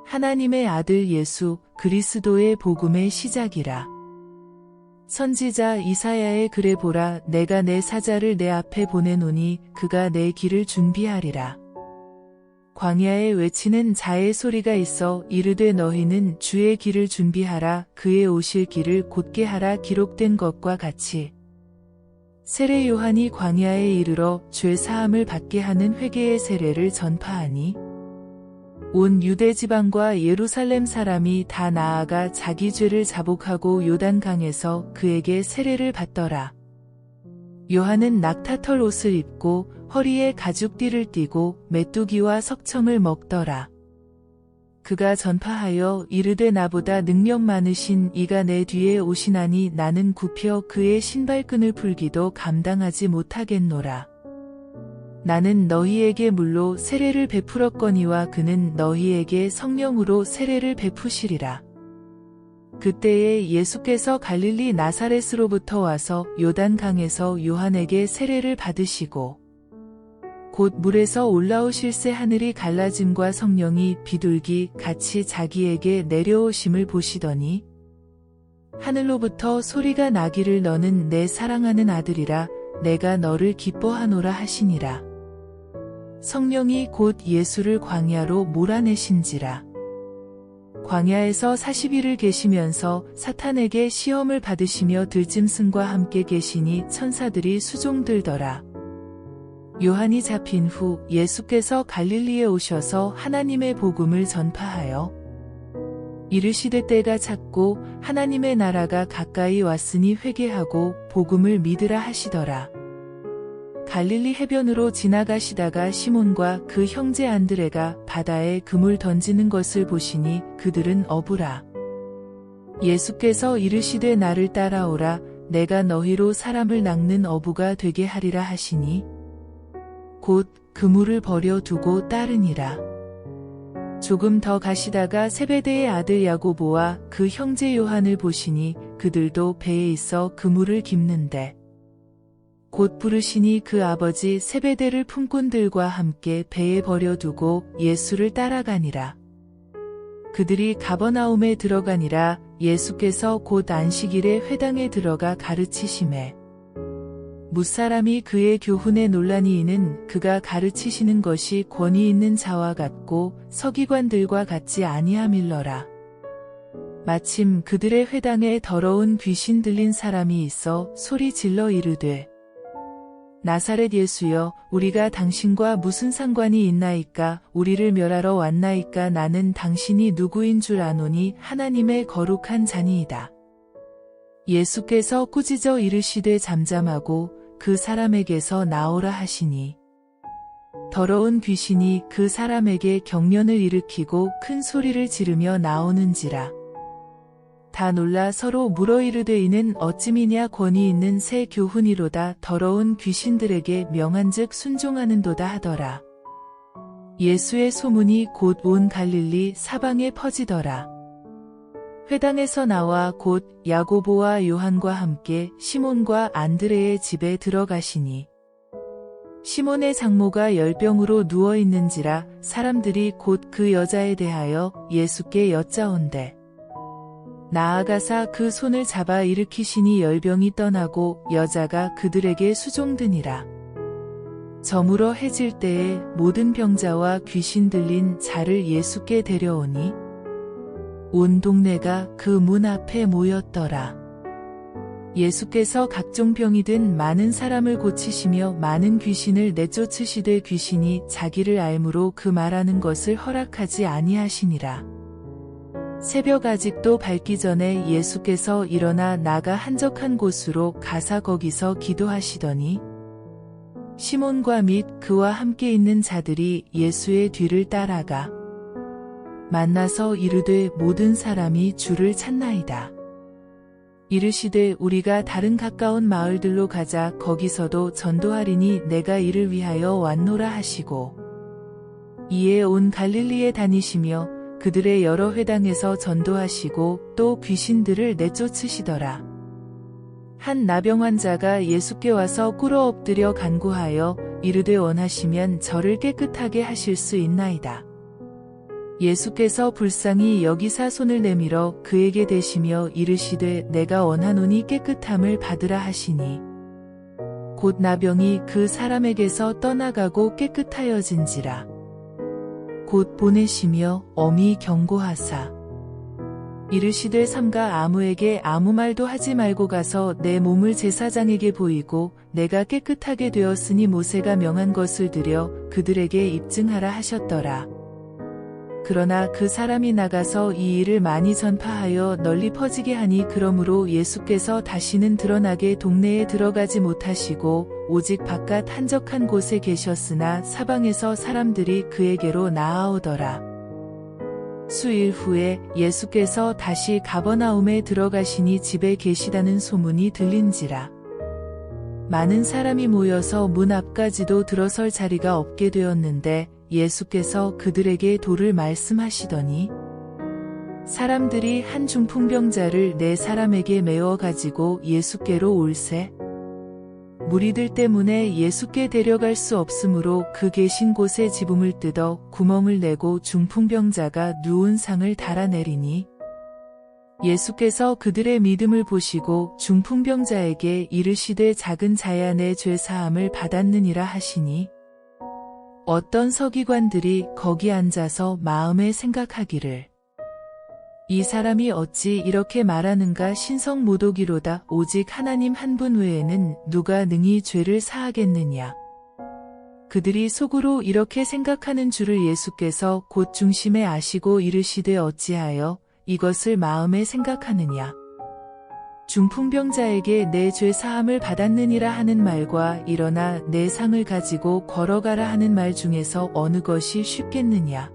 하나님의 아들 예수 그리스도의 복음의 시작이라. 선지자 이사야의 글에 보라, 내가 내 사자를 내 앞에 보내노니 그가 내 길을 준비하리라. 광야에 외치는 자의 소리가 있어 이르되 너희는 주의 길을 준비하라, 그의 오실 길을 곧게 하라. 기록된 것과 같이 세례 요한이 광야에 이르러 죄 사함을 받게 하는 회개의 세례를 전파하니 온 유대 지방과 예루살렘 사람이 다 나아가 자기 죄를 자복하고 요단강에서 그에게 세례를 받더라. 요한은 낙타털 옷을 입고 허리에 가죽띠를 띠고 메뚜기와 석청을 먹더라. 그가 전파하여 이르되 나보다 능력 많으신 이가 내 뒤에 오시나니 나는 굽혀 그의 신발끈을 풀기도 감당하지 못하겠노라. 나는 너희에게 물로 세례를 베풀었거니와 그는 너희에게 성령으로 세례를 베푸시리라. 그때에 예수께서 갈릴리 나사렛으로부터 와서 요단강에서 요한에게 세례를 받으시고 곧 물에서 올라오실새 하늘이 갈라짐과 성령이 비둘기 같이 자기에게 내려오심을 보시더니 하늘로부터 소리가 나기를 너는 내 사랑하는 아들이라, 내가 너를 기뻐하노라 하시니라. 성령이 곧 예수를 광야로 몰아내신지라. 광야에서 40일을 계시면서 사탄에게 시험을 받으시며 들짐승과 함께 계시니 천사들이 수종들더라. 요한이 잡힌 후 예수께서 갈릴리에 오셔서 하나님의 복음을 전파하여 이르시되 때가 찼고 하나님의 나라가 가까이 왔으니 회개하고 복음을 믿으라 하시더라. 갈릴리 해변으로 지나가시다가 시몬과 그 형제 안드레가 바다에 그물 던지는 것을 보시니 그들은 어부라. 예수께서 이르시되 나를 따라오라, 내가 너희로 사람을 낚는 어부가 되게 하리라 하시니 곧 그물을 버려 두고 따르니라. 조금 더 가시다가 세베대의 아들 야고보와 그 형제 요한을 보시니 그들도 배에 있어 그물을 깁는데 곧 부르시니 그 아버지 세베대를 품꾼들과 함께 배에 버려두고 예수를 따라가니라. 그들이 가버나움에 들어가니라. 예수께서 곧 안식일에 회당에 들어가 가르치시매 뭇사람이 그의 교훈에 논란이 이는 그가 가르치시는 것이 권위 있는 자와 같고 서기관들과 같지 아니함일러라. 마침 그들의 회당에 더러운 귀신 들린 사람이 있어 소리 질러 이르되 나사렛 예수여, 우리가 당신과 무슨 상관이 있나이까? 우리를 멸하러 왔나이까? 나는 당신이 누구인 줄 아노니 하나님의 거룩한 자니이다. 예수께서 꾸짖어 이르시되 잠잠하고 그 사람에게서 나오라 하시니 더러운 귀신이 그 사람에게 경련을 일으키고 큰 소리를 지르며 나오는지라. 다 놀라 서로 물어 이르되 이는 어찌미냐? 권위 있는 새 교훈이로다. 더러운 귀신들에게 명한즉 순종하는도다 하더라. 예수의 소문이 곧 온 갈릴리 사방에 퍼지더라. 회당에서 나와 곧 야고보와 요한과 함께 시몬과 안드레의 집에 들어가시니 시몬의 장모가 열병으로 누워 있는지라. 사람들이 곧 그 여자에 대하여 예수께 여짜온대 나아가사 그 손을 잡아 일으키시니 열병이 떠나고 여자가 그들에게 수종드니라. 저물어 해질 때에 모든 병자와 귀신 들린 자를 예수께 데려오니 온 동네가 그 문 앞에 모였더라. 예수께서 각종 병이 든 많은 사람을 고치시며 많은 귀신을 내쫓으시되 귀신이 자기를 알므로 그 말하는 것을 허락하지 아니하시니라. 새벽 아직도 밝기 전에 예수께서 일어나 나가 한적한 곳으로 가사 거기서 기도하시더니 시몬과 및 그와 함께 있는 자들이 예수의 뒤를 따라가 만나서 이르되 모든 사람이 주를 찾나이다. 이르시되 우리가 다른 가까운 마을들로 가자. 거기서도 전도하리니 내가 이를 위하여 왔노라 하시고 이에 온 갈릴리에 다니시며 그들의 여러 회당에서 전도하시고 또 귀신들을 내쫓으시더라. 한 나병 환자가 예수께 와서 꿇어 엎드려 간구하여 이르되 원하시면 저를 깨끗하게 하실 수 있나이다. 예수께서 불쌍히 여기사 손을 내밀어 그에게 대시며 이르시되 내가 원하노니 깨끗함을 받으라 하시니 곧 나병이 그 사람에게서 떠나가고 깨끗하여진지라. 곧 보내시며 엄히 경고하사 이르시되 삼가 아무에게 아무 말도 하지 말고 가서 내 몸을 제사장에게 보이고 내가 깨끗하게 되었으니 모세가 명한 것을 들여 그들에게 입증하라 하셨더라. 그러나 그 사람이 나가서 이 일을 많이 전파하여 널리 퍼지게 하니 그러므로 예수께서 다시는 드러나게 동네에 들어가지 못하시고 오직 바깥 한적한 곳에 계셨으나 사방에서 사람들이 그에게로 나아오더라. 수일 후에 예수께서 다시 가버나움에 들어가시니 집에 계시다는 소문이 들린지라. 많은 사람이 모여서 문 앞까지도 들어설 자리가 없게 되었는데 예수께서 그들에게 도를 말씀하시더니 사람들이 한 중풍병자를 네 사람에게 메어 가지고 예수께로 올세. 무리들 때문에 예수께 데려갈 수 없으므로 그 계신 곳에 지붕을 뜯어 구멍을 내고 중풍병자가 누운 상을 달아내리니 예수께서 그들의 믿음을 보시고 중풍병자에게 이르시되 작은 자야 내 죄 사함을 받았느니라 하시니 어떤 서기관들이 거기 앉아서 마음에 생각하기를 이 사람이 어찌 이렇게 말하는가 신성모독이로다. 오직 하나님 한 분 외에는 누가 능히 죄를 사하겠느냐. 그들이 속으로 이렇게 생각하는 줄을 예수께서 곧 중심에 아시고 이르시되 어찌하여 이것을 마음에 생각하느냐. 중풍병자에게 내 죄 사함을 받았느니라 하는 말과 일어나 내 상을 가지고 걸어가라 하는 말 중에서 어느 것이 쉽겠느냐.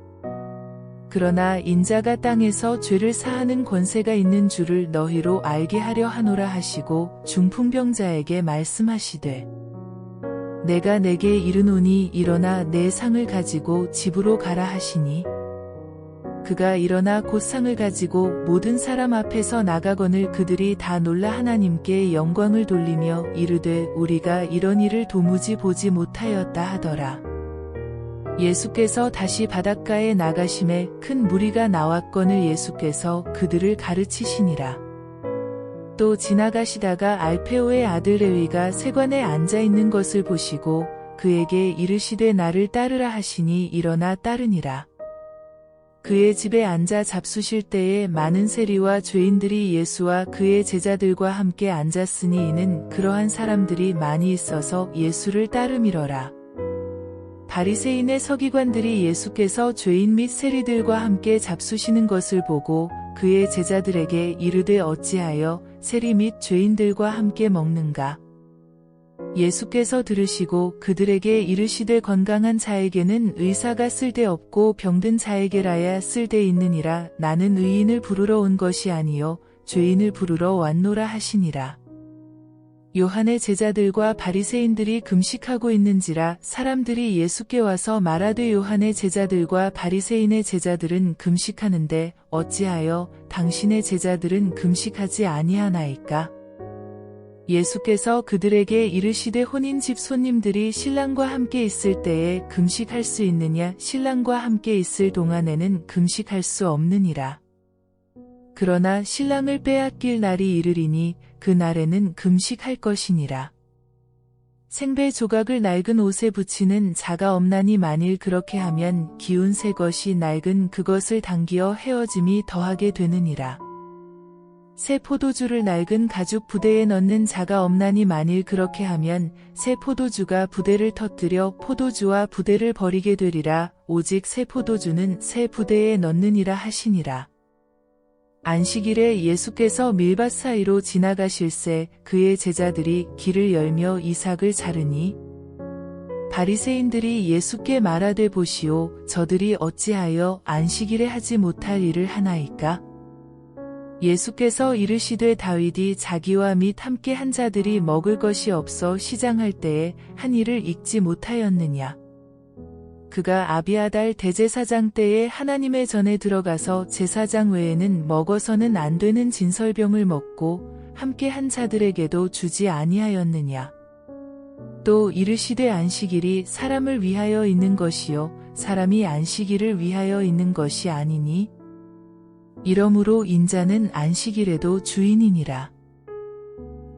그러나 인자가 땅에서 죄를 사하는 권세가 있는 줄을 너희로 알게 하려 하노라 하시고 중풍병자에게 말씀하시되 내가 내게 이르노니 일어나 내 상을 가지고 집으로 가라 하시니 그가 일어나 곧 상을 가지고 모든 사람 앞에서 나가거늘 그들이 다 놀라 하나님께 영광을 돌리며 이르되 우리가 이런 일을 도무지 보지 못하였다 하더라. 예수께서 다시 바닷가에 나가심에 큰 무리가 나왔거늘 예수께서 그들을 가르치시니라. 또 지나가시다가 알페오의 아들 레위가 세관에 앉아 있는 것을 보시고 그에게 이르시되 나를 따르라 하시니 일어나 따르니라. 그의 집에 앉아 잡수실 때에 많은 세리와 죄인들이 예수와 그의 제자들과 함께 앉았으니 이는 그러한 사람들이 많이 있어서 예수를 따르미러라. 바리새인의 서기관들이 예수께서 죄인 및 세리들과 함께 잡수시는 것을 보고 그의 제자들에게 이르되 어찌하여 세리 및 죄인들과 함께 먹는가. 예수께서 들으시고 그들에게 이르시되 건강한 자에게는 의사가 쓸데없고 병든 자에게라야 쓸데있느니라. 나는 의인을 부르러 온 것이 아니요 죄인을 부르러 왔노라 하시니라. 요한의 제자들과 바리새인들이 금식하고 있는지라 사람들이 예수께 와서 말하되 요한의 제자들과 바리새인의 제자들은 금식하는데 어찌하여 당신의 제자들은 금식하지 아니하나이까? 예수께서 그들에게 이르시되 혼인집 손님들이 신랑과 함께 있을 때에 금식할 수 있느냐 신랑과 함께 있을 동안에는 금식할 수 없느니라. 그러나 신랑을 빼앗길 날이 이르리니 그 날에는 금식할 것이니라. 생배 조각을 낡은 옷에 붙이는 자가 없나니 만일 그렇게 하면 기운 새 것이 낡은 그것을 당기어 헤어짐이 더하게 되느니라. 새 포도주를 낡은 가죽 부대에 넣는 자가 없나니 만일 그렇게 하면 새 포도주가 부대를 터뜨려 포도주와 부대를 버리게 되리라. 오직 새 포도주는 새 부대에 넣느니라 하시니라. 안식일에 예수께서 밀밭 사이로 지나가실새 그의 제자들이 길을 열며 이삭을 자르니 바리새인들이 예수께 말하되 보시오 저들이 어찌하여 안식일에 하지 못할 일을 하나이까? 예수께서 이르시되 다윗이 자기와 및 함께 한 자들이 먹을 것이 없어 시장할 때에 한 일을 잊지 못하였느냐? 그가 아비아달 대제사장 때에 하나님의 전에 들어가서 제사장 외에는 먹어서는 안 되는 진설병을 먹고 함께 한 자들에게도 주지 아니하였느냐. 또 이르시되 안식일이 사람을 위하여 있는 것이요 사람이 안식일을 위하여 있는 것이 아니니? 이러므로 인자는 안식일에도 주인이니라.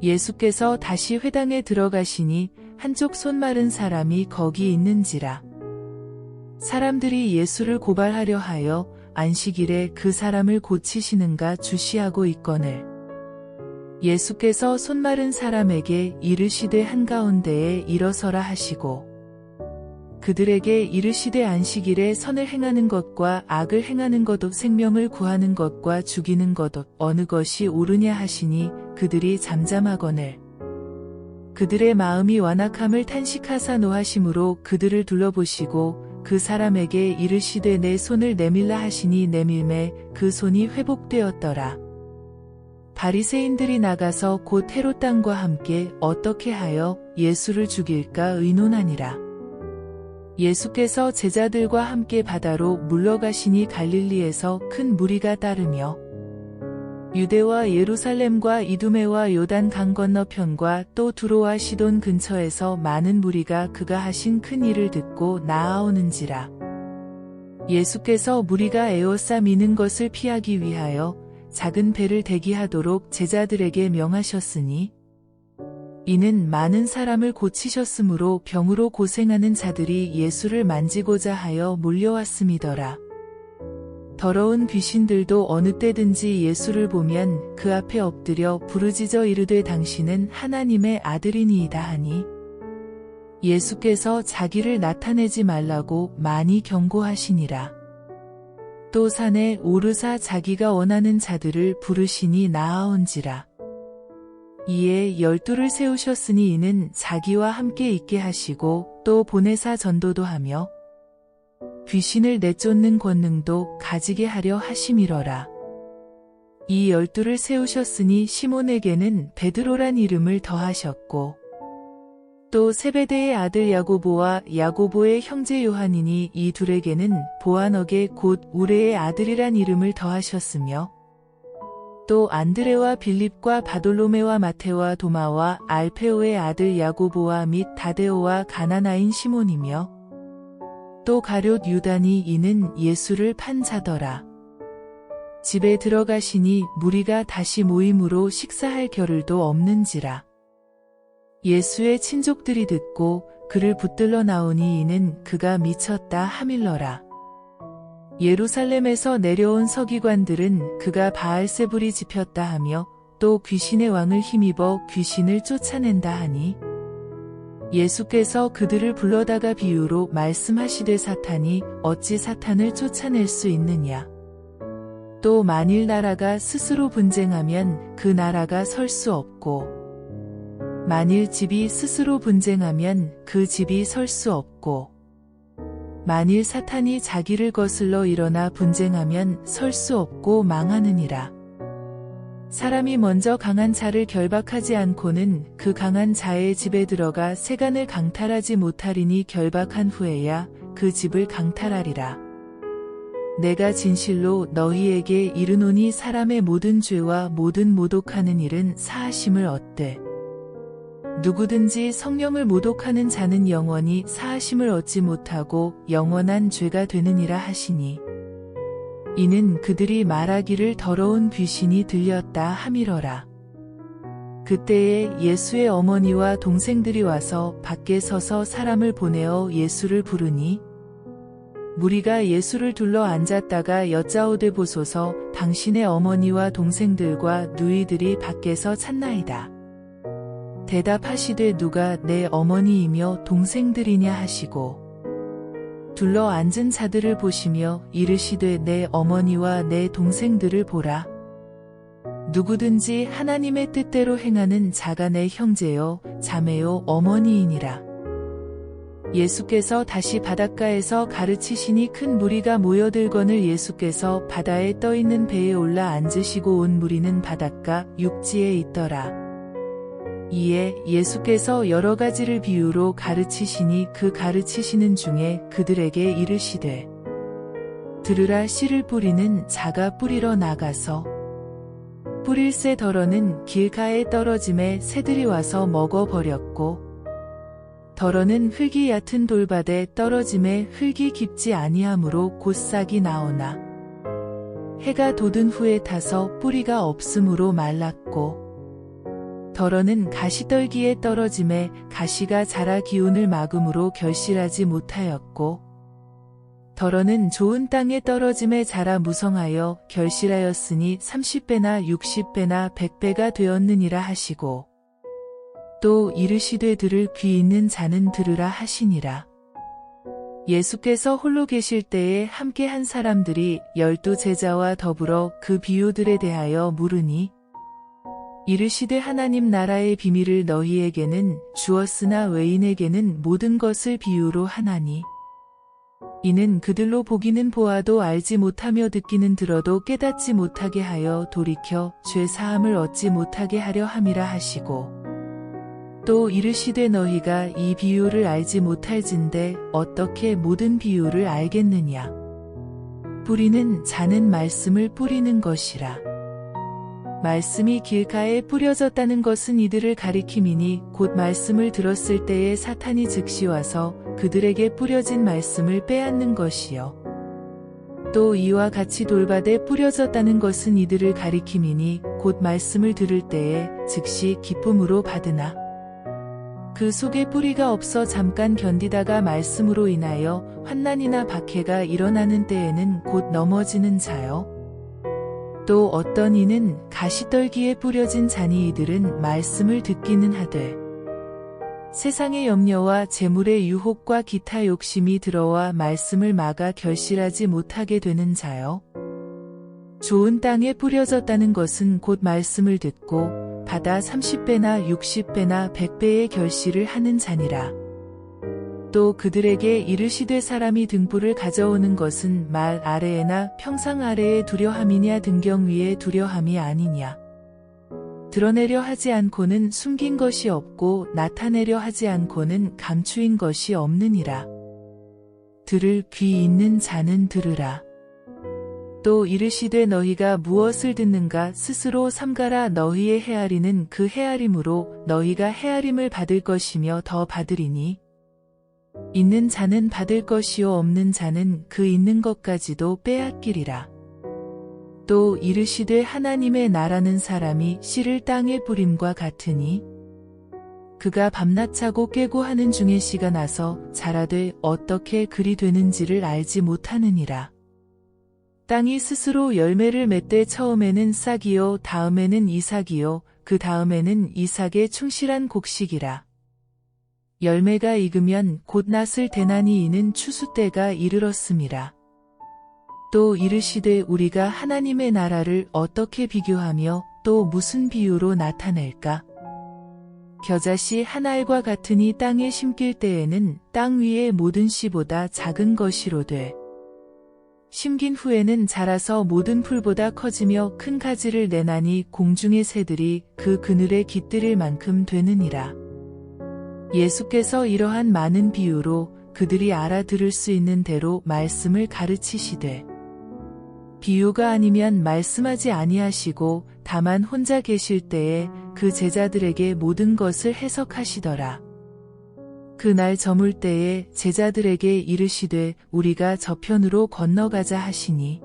예수께서 다시 회당에 들어가시니 한쪽 손 마른 사람이 거기 있는지라. 사람들이 예수를 고발하려 하여 안식일에 그 사람을 고치시는가 주시하고 있거늘. 예수께서 손 마른 사람에게 이르시되 한가운데에 일어서라 하시고 그들에게 이르시되 안식일에 선을 행하는 것과 악을 행하는 것도 생명을 구하는 것과 죽이는 것도 어느 것이 옳으냐 하시니 그들이 잠잠하거늘. 그들의 마음이 완악함을 탄식하사 노하심으로 그들을 둘러보시고 그 사람에게 이르시되 내 손을 내밀라 하시니 내밀매 그 손이 회복되었더라. 바리새인들이 나가서 곧 헤롯 당과 함께 어떻게 하여 예수를 죽일까 의논하니라. 예수께서 제자들과 함께 바다로 물러가시니 갈릴리에서 큰 무리가 따르며 유대와 예루살렘과 이두메와 요단 강 건너편과 또 두로와 시돈 근처에서 많은 무리가 그가 하신 큰 일을 듣고 나아오는지라. 예수께서 무리가 에워싸 미는 것을 피하기 위하여 작은 배를 대기하도록 제자들에게 명하셨으니 이는 많은 사람을 고치셨으므로 병으로 고생하는 자들이 예수를 만지고자 하여 몰려왔음이더라. 더러운 귀신들도 어느 때든지 예수를 보면 그 앞에 엎드려 부르짖어 이르되 당신은 하나님의 아들이니이다 하니 예수께서 자기를 나타내지 말라고 많이 경고하시니라. 또 산에 오르사 자기가 원하는 자들을 부르시니 나아온지라. 이에 12를 세우셨으니 이는 자기와 함께 있게 하시고 또 보내사 전도도 하며 귀신을 내쫓는 권능도 가지게 하려 하심이러라. 이 12를 세우셨으니 시몬에게는 베드로란 이름을 더하셨고 또 세베대의 아들 야고보와 야고보의 형제 요한이니 이 둘에게는 보아너게 곧 우레의 아들이란 이름을 더하셨으며 또 안드레와 빌립과 바돌로메와 마테와 도마와 알페오의 아들 야고보와 및 다데오와 가나나인 시몬이며 또 가룟 유다니 이는 예수를 판 자더라. 집에 들어가시니 무리가 다시 모임으로 식사할 겨를도 없는지라. 예수의 친족들이 듣고 그를 붙들러 나오니 이는 그가 미쳤다 하밀러라. 예루살렘에서 내려온 서기관들은 그가 바알세불이 집혔다 하며 또 귀신의 왕을 힘입어 귀신을 쫓아낸다 하니 예수께서 그들을 불러다가 비유로 말씀하시되 사탄이 어찌 사탄을 쫓아낼 수 있느냐. 또 만일 나라가 스스로 분쟁하면 그 나라가 설 수 없고 만일 집이 스스로 분쟁하면 그 집이 설 수 없고 만일 사탄이 자기를 거슬러 일어나 분쟁하면 설 수 없고 망하느니라. 사람이 먼저 강한 자를 결박하지 않고는 그 강한 자의 집에 들어가 세간을 강탈하지 못하리니 결박한 후에야 그 집을 강탈하리라. 내가 진실로 너희에게 이르노니 사람의 모든 죄와 모든 모독하는 일은 사하심을 얻되 누구든지 성령을 모독하는 자는 영원히 사하심을 얻지 못하고 영원한 죄가 되느니라 하시니 이는 그들이 말하기를 더러운 귀신이 들렸다 하밀어라. 그때에 예수의 어머니와 동생들이 와서 밖에 서서 사람을 보내어 예수를 부르니 무리가 예수를 둘러 앉았다가 여짜오되 보소서 당신의 어머니와 동생들과 누이들이 밖에서 찾나이다. 대답하시되 누가 내 어머니이며 동생들이냐 하시고 둘러 앉은 자들을 보시며 이르시되 내 어머니와 내 동생들을 보라. 누구든지 하나님의 뜻대로 행하는 자가 내 형제요 자매요 어머니이니라. 예수께서 다시 바닷가에서 가르치시니 큰 무리가 모여들거늘 예수께서 바다에 떠있는 배에 올라 앉으시고 온 무리는 바닷가 육지에 있더라. 이에 예수께서 여러 가지를 비유로 가르치시니 그 가르치시는 중에 그들에게 이르시되 들으라. 씨를 뿌리는 자가 뿌리러 나가서 뿌릴새 덜어는 길가에 떨어짐에 새들이 와서 먹어버렸고 덜어는 흙이 얕은 돌밭에 떨어짐에 흙이 깊지 아니하므로 곧 싹이 나오나 해가 돋은 후에 타서 뿌리가 없으므로 말랐고 덜어는 가시떨기에 떨어짐에 가시가 자라 기운을 막음으로 결실하지 못하였고 덜어는 좋은 땅에 떨어짐에 자라 무성하여 결실하였으니 30배나 60배나 100배가 되었느니라 하시고 또 이르시되 들을 귀 있는 자는 들으라 하시니라. 예수께서 홀로 계실 때에 함께 한 사람들이 12 제자와 더불어 그 비유들에 대하여 물으니 이르시되 하나님 나라의 비밀을 너희에게는 주었으나 외인에게는 모든 것을 비유로 하나니 이는 그들로 보기는 보아도 알지 못하며 듣기는 들어도 깨닫지 못하게 하여 돌이켜 죄 사함을 얻지 못하게 하려 함이라 하시고 또 이르시되 너희가 이 비유를 알지 못할진대 어떻게 모든 비유를 알겠느냐. 뿌리는 자는 말씀을 뿌리는 것이라. 말씀이 길가에 뿌려졌다는 것은 이들을 가리킴이니 곧 말씀을 들었을 때에 사탄이 즉시 와서 그들에게 뿌려진 말씀을 빼앗는 것이요. 또 이와 같이 돌밭에 뿌려졌다는 것은 이들을 가리킴이니 곧 말씀을 들을 때에 즉시 기쁨으로 받으나 그 속에 뿌리가 없어 잠깐 견디다가 말씀으로 인하여 환난이나 박해가 일어나는 때에는 곧 넘어지는 자요. 또 어떤 이는 가시떨기에 뿌려진 자니 이들은 말씀을 듣기는 하되 세상의 염려와 재물의 유혹과 기타 욕심이 들어와 말씀을 막아 결실하지 못하게 되는 자요. 좋은 땅에 뿌려졌다는 것은 곧 말씀을 듣고 받아 30배나 60배나 100배의 결실을 하는 자니라. 또 그들에게 이르시되 사람이 등불을 가져오는 것은 말 아래에나 평상 아래에 두려함이냐 등경 위에 두려함이 아니냐. 드러내려 하지 않고는 숨긴 것이 없고 나타내려 하지 않고는 감추인 것이 없느니라. 들을 귀 있는 자는 들으라. 또 이르시되 너희가 무엇을 듣는가 스스로 삼가라. 너희의 헤아리는 그 헤아림으로 너희가 헤아림을 받을 것이며 더 받으리니 있는 자는 받을 것이요 없는 자는 그 있는 것까지도 빼앗기리라. 또 이르시되 하나님의 나라는 사람이 씨를 땅에 뿌림과 같으니 그가 밤낮 자고 깨고 하는 중에 씨가 나서 자라되 어떻게 그리 되는지를 알지 못하느니라. 땅이 스스로 열매를 맺되 처음에는 싹이요 다음에는 이삭이요 그 다음에는 이삭의 충실한 곡식이라. 열매가 익으면 곧 낫을 대나니 이는 추수 때가 이르렀음이라. 또 이르시되 우리가 하나님의 나라를 어떻게 비교하며 또 무슨 비유로 나타낼까? 겨자씨 한 알과 같으니 땅에 심길 때에는 땅 위의 모든 씨보다 작은 것이로되 심긴 후에는 자라서 모든 풀보다 커지며 큰 가지를 내나니 공중의 새들이 그 그늘에 깃들일 만큼 되느니라. 예수께서 이러한 많은 비유로 그들이 알아들을 수 있는 대로 말씀을 가르치시되 비유가 아니면 말씀하지 아니하시고 다만 혼자 계실 때에 그 제자들에게 모든 것을 해석하시더라. 그날 저물 때에 제자들에게 이르시되 우리가 저편으로 건너가자 하시니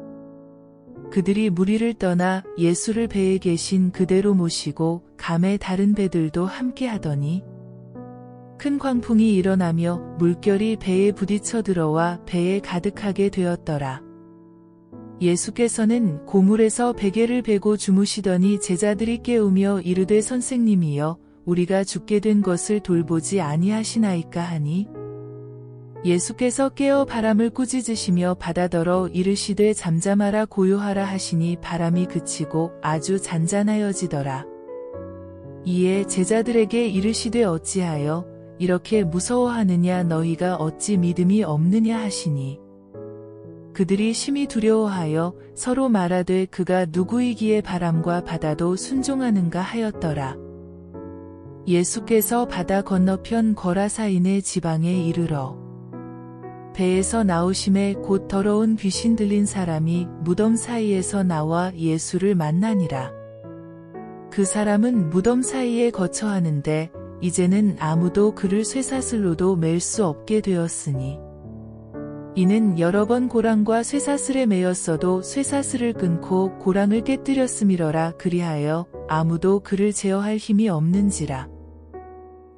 그들이 무리를 떠나 예수를 배에 계신 그대로 모시고 감에 다른 배들도 함께 하더니 큰 광풍이 일어나며 물결이 배에 부딪혀 들어와 배에 가득하게 되었더라. 예수께서는 고물에서 베개를 베고 주무시더니 제자들이 깨우며 이르되 선생님이여 우리가 죽게 된 것을 돌보지 아니하시나이까 하니 예수께서 깨어 바람을 꾸짖으시며 바다더러 이르시되 잠잠하라 고요하라 하시니 바람이 그치고 아주 잔잔하여지더라. 이에 제자들에게 이르시되 어찌하여 이렇게 무서워하느냐 너희가 어찌 믿음이 없느냐 하시니 그들이 심히 두려워하여 서로 말하되 그가 누구이기에 바람과 바다도 순종하는가 하였더라. 예수께서 바다 건너편 거라사인의 지방에 이르러 배에서 나오심에 곧 더러운 귀신 들린 사람이 무덤 사이에서 나와 예수를 만나니라. 그 사람은 무덤 사이에 거처하는데 이제는 아무도 그를 쇠사슬로도 맬 수 없게 되었으니 이는 여러 번 고랑과 쇠사슬에 매였어도 쇠사슬을 끊고 고랑을 깨뜨렸음이러라. 그리하여 아무도 그를 제어할 힘이 없는지라.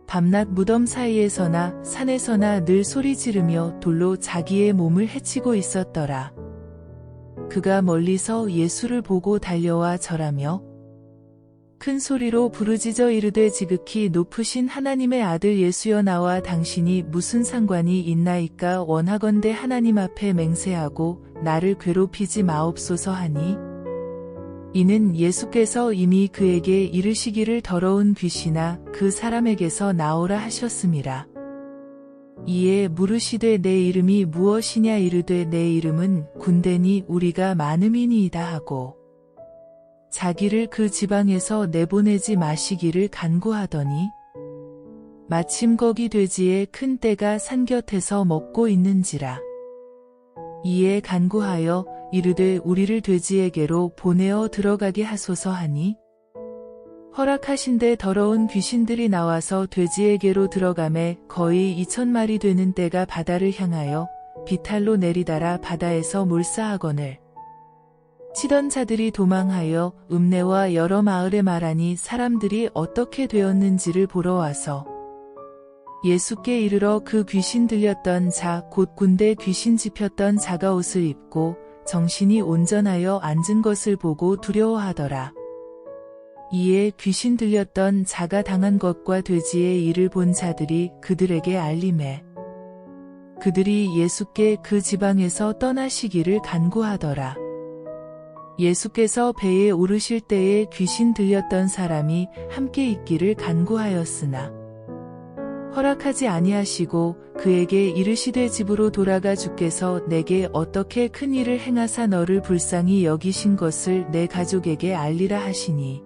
밤낮 무덤 사이에서나 산에서나 늘 소리 지르며 돌로 자기의 몸을 해치고 있었더라. 그가 멀리서 예수를 보고 달려와 절하며 큰 소리로 부르짖어 이르되 지극히 높으신 하나님의 아들 예수여 나와 당신이 무슨 상관이 있나이까. 원하건대 하나님 앞에 맹세하고 나를 괴롭히지 마옵소서 하니 이는 예수께서 이미 그에게 이르시기를 더러운 귀신아 그 사람에게서 나오라 하셨음이라. 이에 물으시되 내 이름이 무엇이냐. 이르되 내 이름은 군대니 우리가 많음이니이다 하고 자기를 그 지방에서 내보내지 마시기를 간구하더니 마침 거기 돼지의 큰 떼가 산 곁에서 먹고 있는지라. 이에 간구하여 이르되 우리를 돼지에게로 보내어 들어가게 하소서 하니 허락하신데 더러운 귀신들이 나와서 돼지에게로 들어가매 거의 2000마리 되는 떼가 바다를 향하여 비탈로 내리다라 바다에서 몰사하거늘 치던 자들이 도망하여 읍내와 여러 마을에 말하니 사람들이 어떻게 되었는지를 보러 와서 예수께 이르러 그 귀신 들렸던 자 곧 군대 귀신 집혔던 자가 옷을 입고 정신이 온전하여 앉은 것을 보고 두려워하더라. 이에 귀신 들렸던 자가 당한 것과 돼지의 일을 본 자들이 그들에게 알림해 그들이 예수께 그 지방에서 떠나시기를 간구하더라. 예수께서 배에 오르실 때에 귀신 들렸던 사람이 함께 있기를 간구하였으나 허락하지 아니하시고 그에게 이르시되 집으로 돌아가 주께서 내게 어떻게 큰 일을 행하사 너를 불쌍히 여기신 것을 내 가족에게 알리라 하시니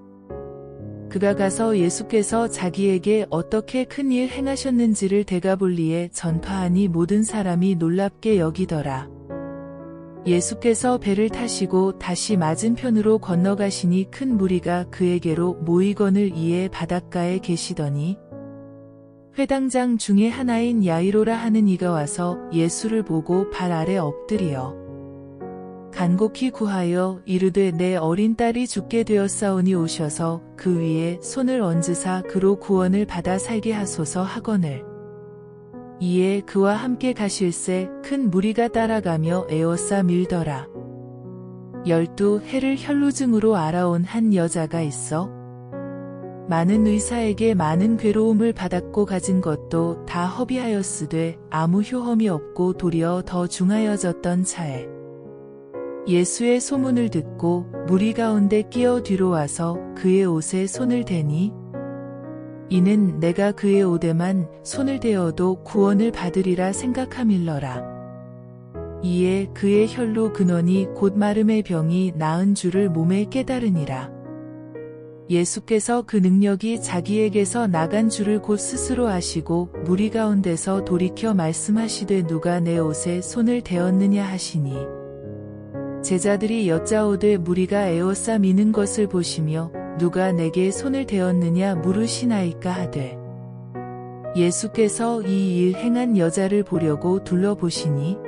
그가 가서 예수께서 자기에게 어떻게 큰 일 행하셨는지를 데가볼리에 전파하니 모든 사람이 놀랍게 여기더라. 예수께서 배를 타시고 다시 맞은편으로 건너가시니 큰 무리가 그에게로 모이거늘 이에 바닷가에 계시더니 회당장 중에 하나인 야이로라 하는 이가 와서 예수를 보고 발 아래 엎드리어 간곡히 구하여 이르되 내 어린 딸이 죽게 되었사오니 오셔서 그 위에 손을 얹으사 그로 구원을 받아 살게 하소서 하거늘 이에 그와 함께 가실새 큰 무리가 따라가며 에워싸 밀더라. 12해를 혈루증으로 알아온 한 여자가 있어 많은 의사에게 많은 괴로움을 받았고 가진 것도 다 허비하였으되 아무 효험이 없고 도리어 더 중하여졌던 차에 예수의 소문을 듣고 무리 가운데 끼어 뒤로 와서 그의 옷에 손을 대니 이는 내가 그의 옷에만 손을 대어도 구원을 받으리라 생각함일러라. 이에 그의 혈루 근원이 곧 마름의 병이 나은 줄을 몸에 깨달으니라. 예수께서 그 능력이 자기에게서 나간 줄을 곧 스스로 아시고 무리 가운데서 돌이켜 말씀하시되 누가 내 옷에 손을 대었느냐 하시니 제자들이 여짜오되 무리가 에워싸 미는 것을 보시며 누가 내게 손을 대었느냐 물으시나이까 하되 예수께서 이 일 행한 여자를 보려고 둘러보시니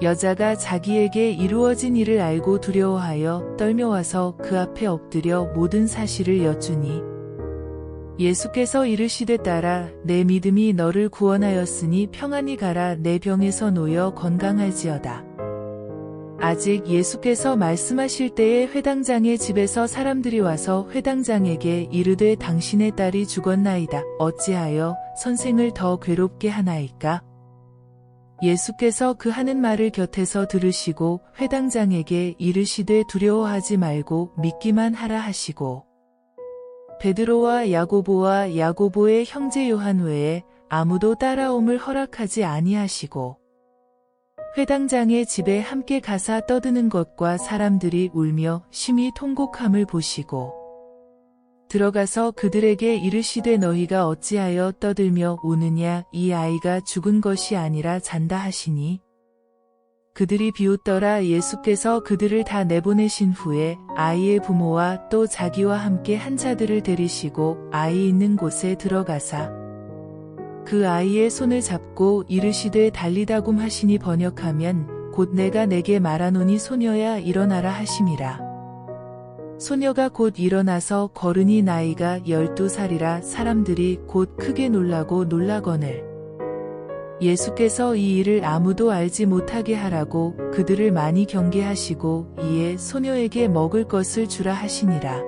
여자가 자기에게 이루어진 일을 알고 두려워하여 떨며와서 그 앞에 엎드려 모든 사실을 여쭈니 예수께서 이르시되 딸아 내 믿음이 너를 구원하였으니 평안히 가라 내 병에서 놓여 건강할지어다. 아직 예수께서 말씀하실 때에 회당장의 집에서 사람들이 와서 회당장에게 이르되 당신의 딸이 죽었나이다. 어찌하여 선생을 더 괴롭게 하나이까? 예수께서 그 하는 말을 곁에서 들으시고 회당장에게 이르시되 두려워하지 말고 믿기만 하라 하시고 베드로와 야고보의 형제 요한 외에 아무도 따라옴을 허락하지 아니하시고 회당장의 집에 함께 가사 떠드는 것과 사람들이 울며 심히 통곡함을 보시고 들어가서 그들에게 이르시되 너희가 어찌하여 떠들며 우느냐 이 아이가 죽은 것이 아니라 잔다 하시니 그들이 비웃더라. 예수께서 그들을 다 내보내신 후에 아이의 부모와 또 자기와 함께 한 자들을 데리시고 아이 있는 곳에 들어가사 그 아이의 손을 잡고 이르시되 달리다굼 하시니 번역하면 곧 내가 내게 말하노니 소녀야 일어나라 하심이라. 소녀가 곧 일어나서 걸으니 나이가 12살이라 사람들이 곧 크게 놀라고 놀라거늘 예수께서 이 일을 아무도 알지 못하게 하라고 그들을 많이 경계하시고 이에 소녀에게 먹을 것을 주라 하시니라.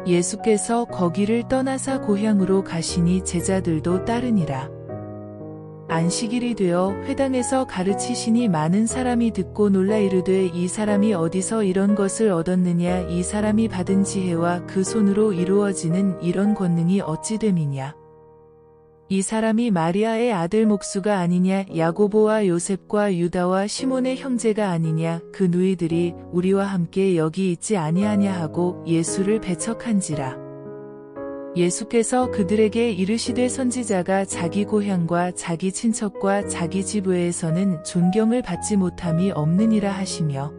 예수께서 거기를 떠나사 고향으로 가시니 제자들도 따르니라. 안식일이 되어 회당에서 가르치시니 많은 사람이 듣고 놀라 이르되 이 사람이 어디서 이런 것을 얻었느냐. 이 사람이 받은 지혜와 그 손으로 이루어지는 이런 권능이 어찌 됨이냐. 이 사람이 마리아의 아들 목수가 아니냐. 야고보와 요셉과 유다와 시몬의 형제가 아니냐. 그 누이들이 우리와 함께 여기 있지 아니하냐 하고 예수를 배척한지라. 예수께서 그들에게 이르시되 선지자가 자기 고향과 자기 친척과 자기 집 외에서는 존경을 받지 못함이 없느니라 하시며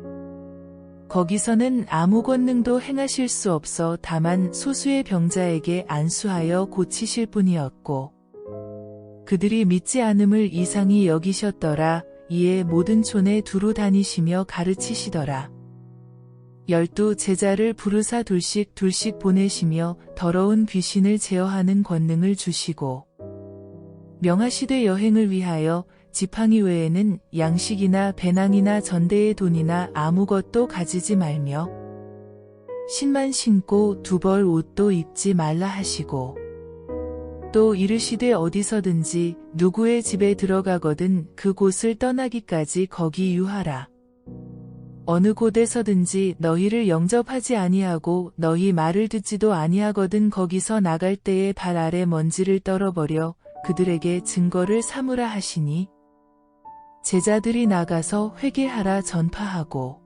거기서는 아무 권능도 행하실 수 없어 다만 소수의 병자에게 안수하여 고치실 뿐이었고 그들이 믿지 않음을 이상히 여기셨더라. 이에 모든 촌에 두루 다니시며 가르치시더라. 12 제자를 부르사 둘씩 보내시며 더러운 귀신을 제어하는 권능을 주시고 명하시되 여행을 위하여 지팡이 외에는 양식이나 배낭이나 전대의 돈이나 아무것도 가지지 말며 신만 신고 두 벌 옷도 입지 말라 하시고 또 이르시되 어디서든지 누구의 집에 들어가거든 그 곳을 떠나기까지 거기 유하라. 어느 곳에서든지 너희를 영접하지 아니하고 너희 말을 듣지도 아니하거든 거기서 나갈 때에 발 아래 먼지를 떨어버려 그들에게 증거를 삼으라 하시니 제자들이 나가서 회개하라 전파하고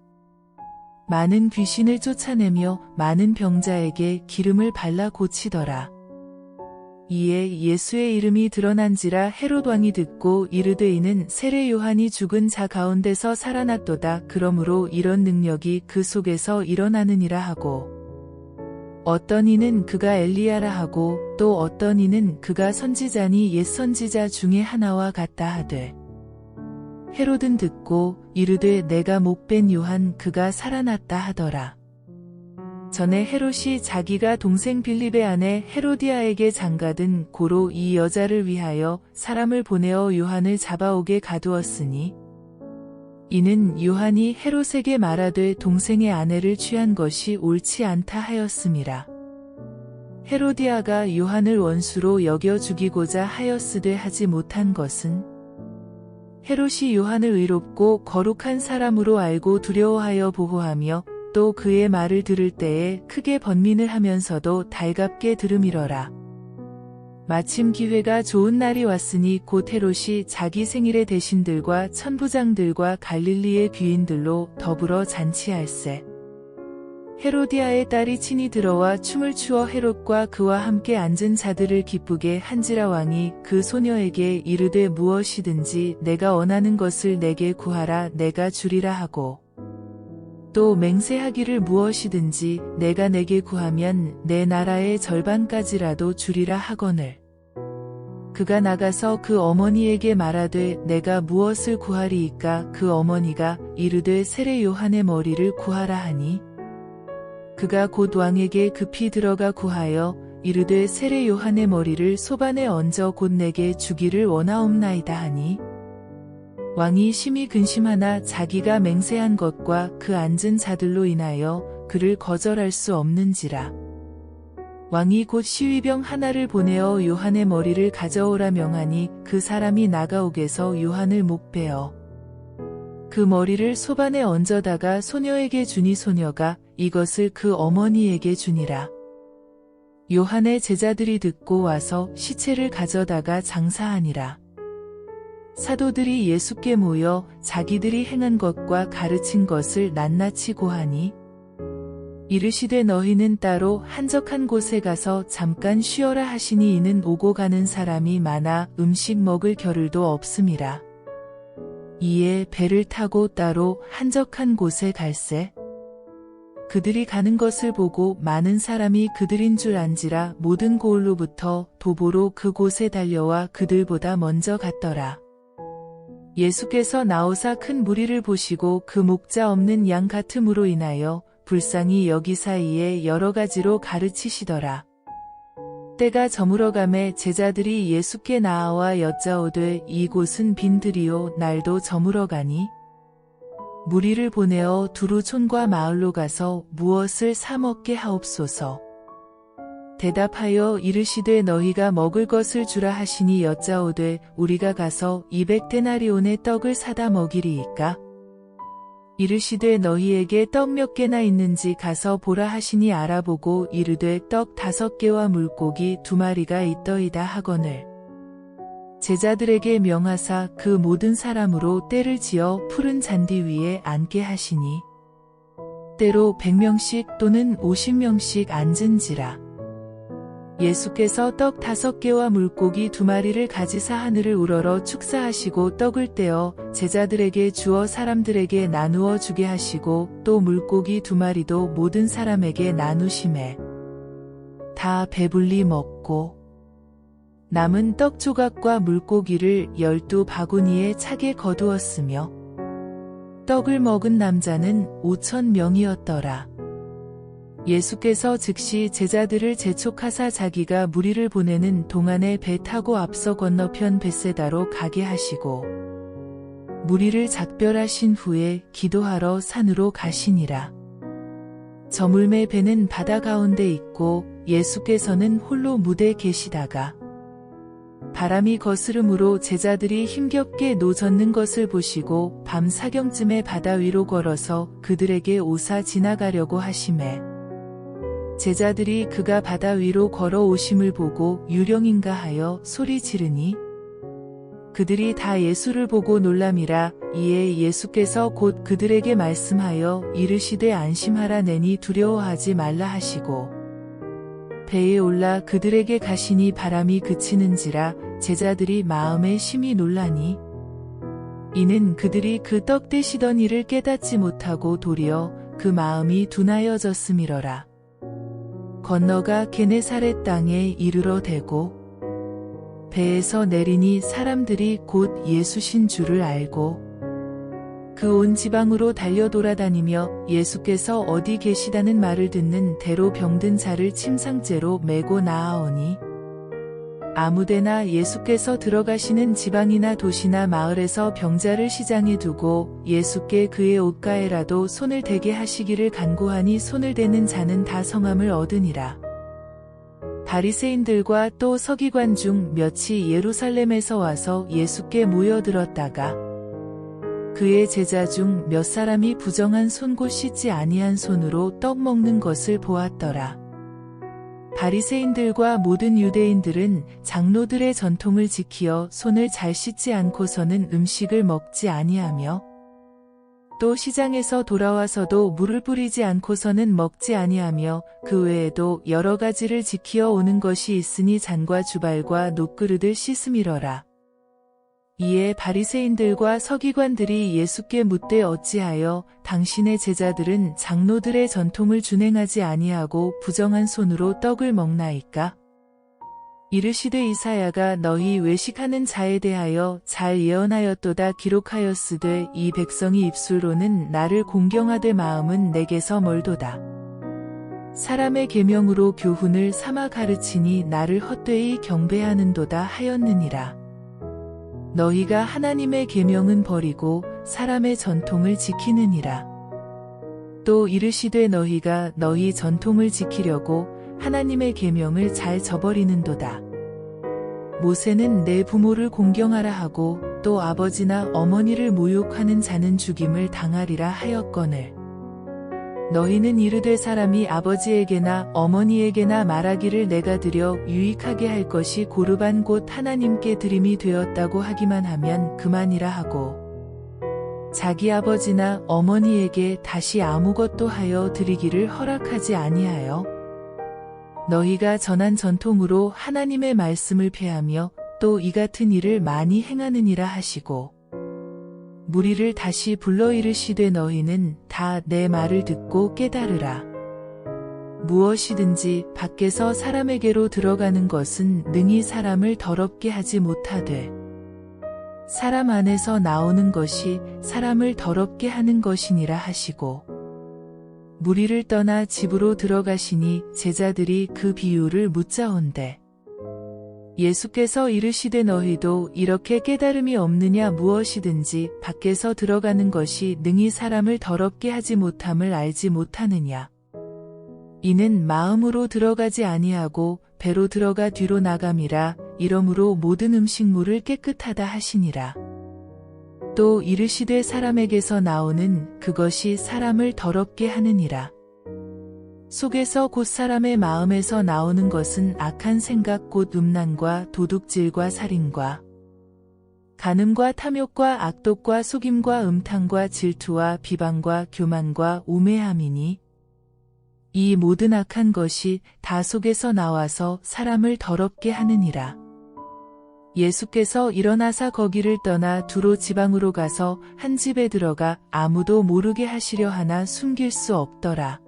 많은 귀신을 쫓아내며 많은 병자에게 기름을 발라 고치더라. 이에 예수의 이름이 드러난지라 헤롯 왕이 듣고 이르되 이는 세례 요한이 죽은 자 가운데서 살아났도다. 그러므로 이런 능력이 그 속에서 일어나느니라 하고 어떤 이는 그가 엘리야라 하고 또 어떤 이는 그가 선지자니 옛 선지자 중에 하나와 같다 하되 헤롯은 듣고 이르되 내가 목벤 요한 그가 살아났다 하더라. 전에 헤롯이 자기가 동생 빌립의 아내 헤로디아에게 장가든 고로 이 여자를 위하여 사람을 보내어 요한을 잡아오게 가두었으니 이는 요한이 헤롯에게 말하되 동생의 아내를 취한 것이 옳지 않다 하였음이라. 헤로디아가 요한을 원수로 여겨 죽이고자 하였으되 하지 못한 것은 헤롯이 요한을 의롭고 거룩한 사람으로 알고 두려워하여 보호하며 또 그의 말을 들을 때에 크게 번민을 하면서도 달갑게 들음이러라. 마침 기회가 좋은 날이 왔으니 곧 헤롯이 자기 생일의 대신들과 천부장들과 갈릴리의 귀인들로 더불어 잔치할세. 헤로디아의 딸이 친히 들어와 춤을 추어 헤롯과 그와 함께 앉은 자들을 기쁘게 한지라. 왕이 그 소녀에게 이르되 무엇이든지 내가 원하는 것을 내게 구하라 내가 주리라 하고 또 맹세하기를 무엇이든지 내가 내게 구하면 내 나라의 절반까지라도 주리라 하거늘. 그가 나가서 그 어머니에게 말하되 내가 무엇을 구하리이까. 그 어머니가 이르되 세례 요한의 머리를 구하라 하니 그가 곧 왕에게 급히 들어가 구하여 이르되 세례 요한의 머리를 소반에 얹어 곧 내게 주기를 원하옵나이다 하니 왕이 심히 근심하나 자기가 맹세한 것과 그 앉은 자들로 인하여 그를 거절할 수 없는지라. 왕이 곧 시위병 하나를 보내어 요한의 머리를 가져오라 명하니 그 사람이 나가오게서 요한을 목베어 그 머리를 소반에 얹어다가 소녀에게 주니 소녀가 이것을 그 어머니에게 주니라. 요한의 제자들이 듣고 와서 시체를 가져다가 장사하니라. 사도들이 예수께 모여 자기들이 행한 것과 가르친 것을 낱낱이 고하니 이르시되 너희는 따로 한적한 곳에 가서 잠깐 쉬어라 하시니 이는 오고 가는 사람이 많아 음식 먹을 겨를도 없음이라. 이에 배를 타고 따로 한적한 곳에 갈새. 그들이 가는 것을 보고 많은 사람이 그들인 줄 안지라 모든 고을로부터 도보로 그곳에 달려와 그들보다 먼저 갔더라. 예수께서 나오사 큰 무리를 보시고 그 목자 없는 양 같음으로 인하여 불쌍히 여기사 이에 여러 가지로 가르치시더라. 때가 저물어가매 제자들이 예수께 나아와 여짜오되 이곳은 빈들이요 날도 저물어가니 무리를 보내어 두루 촌과 마을로 가서 무엇을 사 먹게 하옵소서. 대답하여 이르시되 너희가 먹을 것을 주라 하시니 여짜오되 우리가 가서 200데나리온의 떡을 사다 먹이리이까. 이르시되 너희에게 떡 몇 개나 있는지 가서 보라 하시니 알아보고 이르되 떡 5개와 물고기 2마리가 있더이다 하거늘. 제자들에게 명하사 그 모든 사람으로 떼를 지어 푸른 잔디 위에 앉게 하시니 때로 100명씩 또는 50명씩 앉은지라. 예수께서 떡 5개와 물고기 2마리를 가지사 하늘을 우러러 축사하시고 떡을 떼어 제자들에게 주어 사람들에게 나누어 주게 하시고 또 물고기 2마리도 모든 사람에게 나누시매 다 배불리 먹고 남은 떡 조각과 물고기를 12바구니에 차게 거두었으며 떡을 먹은 남자는 5,000명이었더라. 예수께서 즉시 제자들을 재촉하사 자기가 무리를 보내는 동안에 배 타고 앞서 건너편 벳세다로 가게 하시고 무리를 작별하신 후에 기도하러 산으로 가시니라. 저물매 배는 바다 가운데 있고 예수께서는 홀로 무대에 계시다가 바람이 거스름으로 제자들이 힘겹게 노젓는 것을 보시고 밤 사경쯤에 바다 위로 걸어서 그들에게 오사 지나가려고 하시매 제자들이 그가 바다 위로 걸어오심을 보고 유령인가 하여 소리 지르니 그들이 다 예수를 보고 놀람이라. 이에 예수께서 곧 그들에게 말씀하여 이르시되 안심하라 내니 두려워하지 말라 하시고 배에 올라 그들에게 가시니 바람이 그치는지라 제자들이 마음에 심히 놀라니 이는 그들이 그 떡 떼시던 일을 깨닫지 못하고 도리어 그 마음이 둔하여졌음이러라. 건너가 게네사렛 땅에 이르러 대고 배에서 내리니 사람들이 곧 예수신 줄을 알고 그 온 지방으로 달려 돌아다니며 예수께서 어디 계시다는 말을 듣는 대로 병든 자를 침상째로 메고 나아오니 아무데나 예수께서 들어가시는 지방이나 도시나 마을에서 병자를 시장에 두고 예수께 그의 옷가에라도 손을 대게 하시기를 간구하니 손을 대는 자는 다 성함을 얻으니라. 바리새인들과 또 서기관 중 몇이 예루살렘에서 와서 예수께 모여들었다가 그의 제자 중 몇 사람이 부정한 손 곧 씻지 아니한 손으로 떡 먹는 것을 보았더라. 바리새인들과 모든 유대인들은 장로들의 전통을 지키어 손을 잘 씻지 않고서는 음식을 먹지 아니하며 또 시장에서 돌아와서도 물을 뿌리지 않고서는 먹지 아니하며 그 외에도 여러 가지를 지키어 오는 것이 있으니 잔과 주발과 놋그릇을 씻음이러라. 이에 바리새인들과 서기관들이 예수께 묻되 어찌하여 당신의 제자들은 장로들의 전통을 준행하지 아니하고 부정한 손으로 떡을 먹나이까? 이르시되 이사야가 너희 외식하는 자에 대하여 잘 예언하였도다. 기록하였으되 이 백성이 입술로는 나를 공경하되 마음은 내게서 멀도다. 사람의 계명으로 교훈을 삼아 가르치니 나를 헛되이 경배하는도다 하였느니라. 너희가 하나님의 계명은 버리고 사람의 전통을 지키느니라. 또 이르시되 너희가 너희 전통을 지키려고 하나님의 계명을 잘 저버리는도다. 모세는 내 부모를 공경하라 하고 또 아버지나 어머니를 모욕하는 자는 죽임을 당하리라 하였거늘. 너희는 이르되 사람이 아버지에게나 어머니에게나 말하기를 내가 드려 유익하게 할 것이 고르반 곧 하나님께 드림이 되었다고 하기만 하면 그만이라 하고 자기 아버지나 어머니에게 다시 아무것도 하여 드리기를 허락하지 아니하여 너희가 전한 전통으로 하나님의 말씀을 폐하며 또 이 같은 일을 많이 행하느니라 하시고 무리를 다시 불러 이르시되 너희는 다 내 말을 듣고 깨달으라. 무엇이든지 밖에서 사람에게로 들어가는 것은 능히 사람을 더럽게 하지 못하되 사람 안에서 나오는 것이 사람을 더럽게 하는 것이니라 하시고 무리를 떠나 집으로 들어가시니 제자들이 그 비유를 묻자온대 예수께서 이르시되 너희도 이렇게 깨달음이 없느냐 무엇이든지 밖에서 들어가는 것이 능히 사람을 더럽게 하지 못함을 알지 못하느냐. 이는 마음으로 들어가지 아니하고 배로 들어가 뒤로 나감이라 이러므로 모든 음식물을 깨끗하다 하시니라. 또 이르시되 사람에게서 나오는 그것이 사람을 더럽게 하느니라. 속에서 곧 사람의 마음에서 나오는 것은 악한 생각 곧 음란과 도둑질과 살인과 간음과 탐욕과 악독과 속임과 음탕과 질투와 비방과 교만과 우매함이니 이 모든 악한 것이 다 속에서 나와서 사람을 더럽게 하느니라. 예수께서 일어나사 거기를 떠나 두로 지방으로 가서 한 집에 들어가 아무도 모르게 하시려 하나 숨길 수 없더라.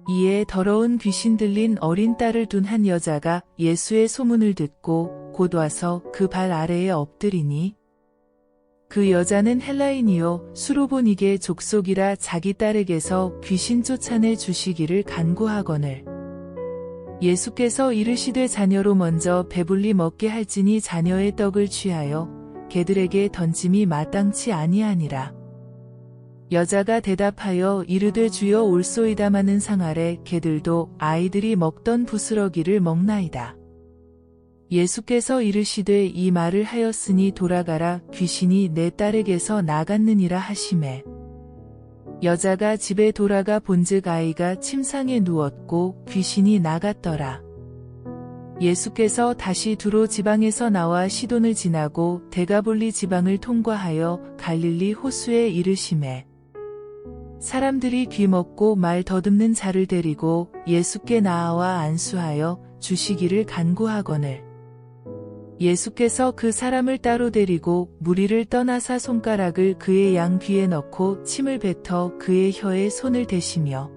이에 더러운 귀신 들린 어린 딸을 둔 한 여자가 예수의 소문을 듣고 곧 와서 그 발 아래에 엎드리니 그 여자는 헬라인이요 수로보니게 족속이라 자기 딸에게서 귀신 쫓아내 주시기를 간구하거늘 예수께서 이르시되 자녀로 먼저 배불리 먹게 할지니 자녀의 떡을 취하여 개들에게 던짐이 마땅치 아니하니라. 여자가 대답하여 이르되 주여 올소이다마는 상아래 개들도 아이들이 먹던 부스러기를 먹나이다. 예수께서 이르시되 이 말을 하였으니 돌아가라 귀신이 내 딸에게서 나갔느니라 하시매 여자가 집에 돌아가 본즉 아이가 침상에 누웠고 귀신이 나갔더라. 예수께서 다시 두로 지방에서 나와 시돈을 지나고 데가볼리 지방을 통과하여 갈릴리 호수에 이르시매 사람들이 귀 먹고 말 더듬는 자를 데리고 예수께 나아와 안수하여 주시기를 간구하거늘 예수께서 그 사람을 따로 데리고 무리를 떠나사 손가락을 그의 양 귀에 넣고 침을 뱉어 그의 혀에 손을 대시며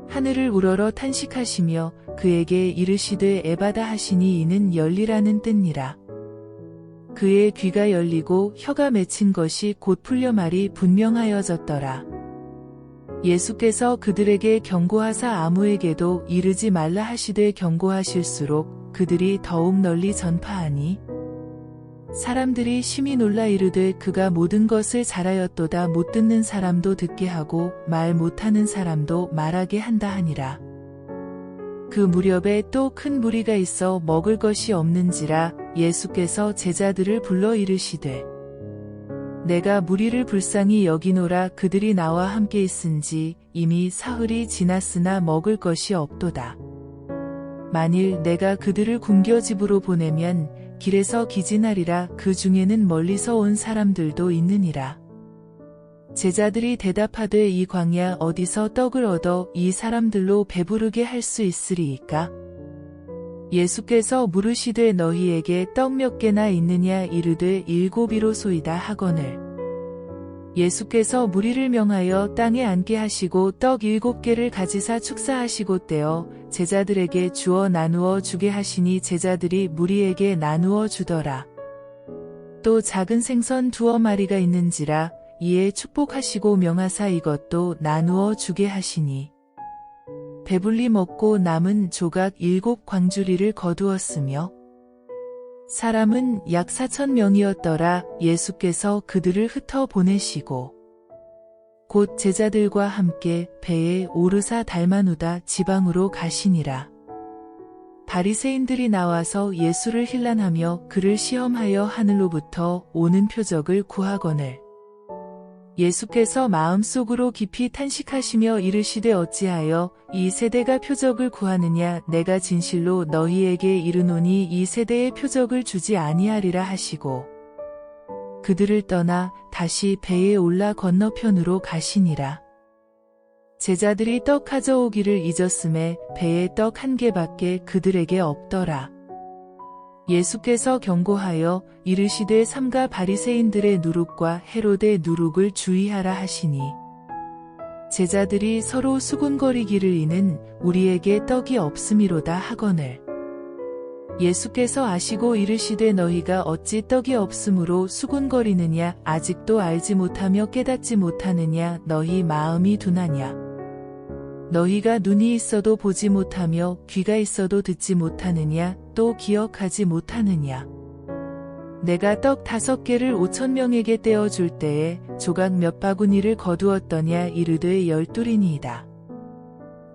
하늘을 우러러 탄식하시며 그에게 이르시되 에바다 하시니 이는 열리라는 뜻니라. 그의 귀가 열리고 혀가 맺힌 것이 곧 풀려 말이 분명하여졌더라. 예수께서 그들에게 경고하사 아무에게도 이르지 말라 하시되 경고하실수록 그들이 더욱 널리 전파하니 사람들이 심히 놀라 이르되 그가 모든 것을 잘하였도다 못 듣는 사람도 듣게 하고 말 못하는 사람도 말하게 한다 하니라. 그 무렵에 또 큰 무리가 있어 먹을 것이 없는지라 예수께서 제자들을 불러 이르시되 내가 무리를 불쌍히 여기노라 그들이 나와 함께 있은지 이미 사흘이 지났으나 먹을 것이 없도다. 만일 내가 그들을 굶겨 집으로 보내면 길에서 기진하리라 그 중에는 멀리서 온 사람들도 있느니라. 제자들이 대답하되 이 광야 어디서 떡을 얻어 이 사람들로 배부르게 할 수 있으리이까? 예수께서 물으시되 너희에게 떡 몇 개나 있느냐 이르되 7이로소이다 하거늘 예수께서 무리를 명하여 땅에 앉게 하시고 떡 7개를 가지사 축사하시고 떼어 제자들에게 주어 나누어 주게 하시니 제자들이 무리에게 나누어 주더라. 또 작은 생선 2마리가 있는지라 이에 축복하시고 명하사 이것도 나누어 주게 하시니 배불리 먹고 남은 조각 7광주리를 거두었으며 사람은 약 4,000명이었더라. 예수께서 그들을 흩어 보내시고 곧 제자들과 함께 배에 오르사 달마누다 지방으로 가시니라. 바리새인들이 나와서 예수를 힐난하며 그를 시험하여 하늘로부터 오는 표적을 구하거늘 예수께서 마음속으로 깊이 탄식하시며 이르시되 어찌하여 이 세대가 표적을 구하느냐 내가 진실로 너희에게 이르노니 이 세대의 표적을 주지 아니하리라 하시고 그들을 떠나 다시 배에 올라 건너편으로 가시니라. 제자들이 떡 가져오기를 잊었음에 배에 떡 1개밖에 그들에게 없더라. 예수께서 경고하여 이르시되 삼가 바리새인들의 누룩과 헤롯의 누룩을 주의하라 하시니 제자들이 서로 수군거리기를 이는 우리에게 떡이 없음이로다 하거늘 예수께서 아시고 이르시되 너희가 어찌 떡이 없으므로 수군거리느냐 아직도 알지 못하며 깨닫지 못하느냐 너희 마음이 둔하냐 너희가 눈이 있어도 보지 못하며 귀가 있어도 듣지 못하느냐 또 기억하지 못하느냐 내가 떡 5개를 5,000명에게 떼어줄 때에 조각 몇 바구니를 거두었더냐 이르되 12이니이다.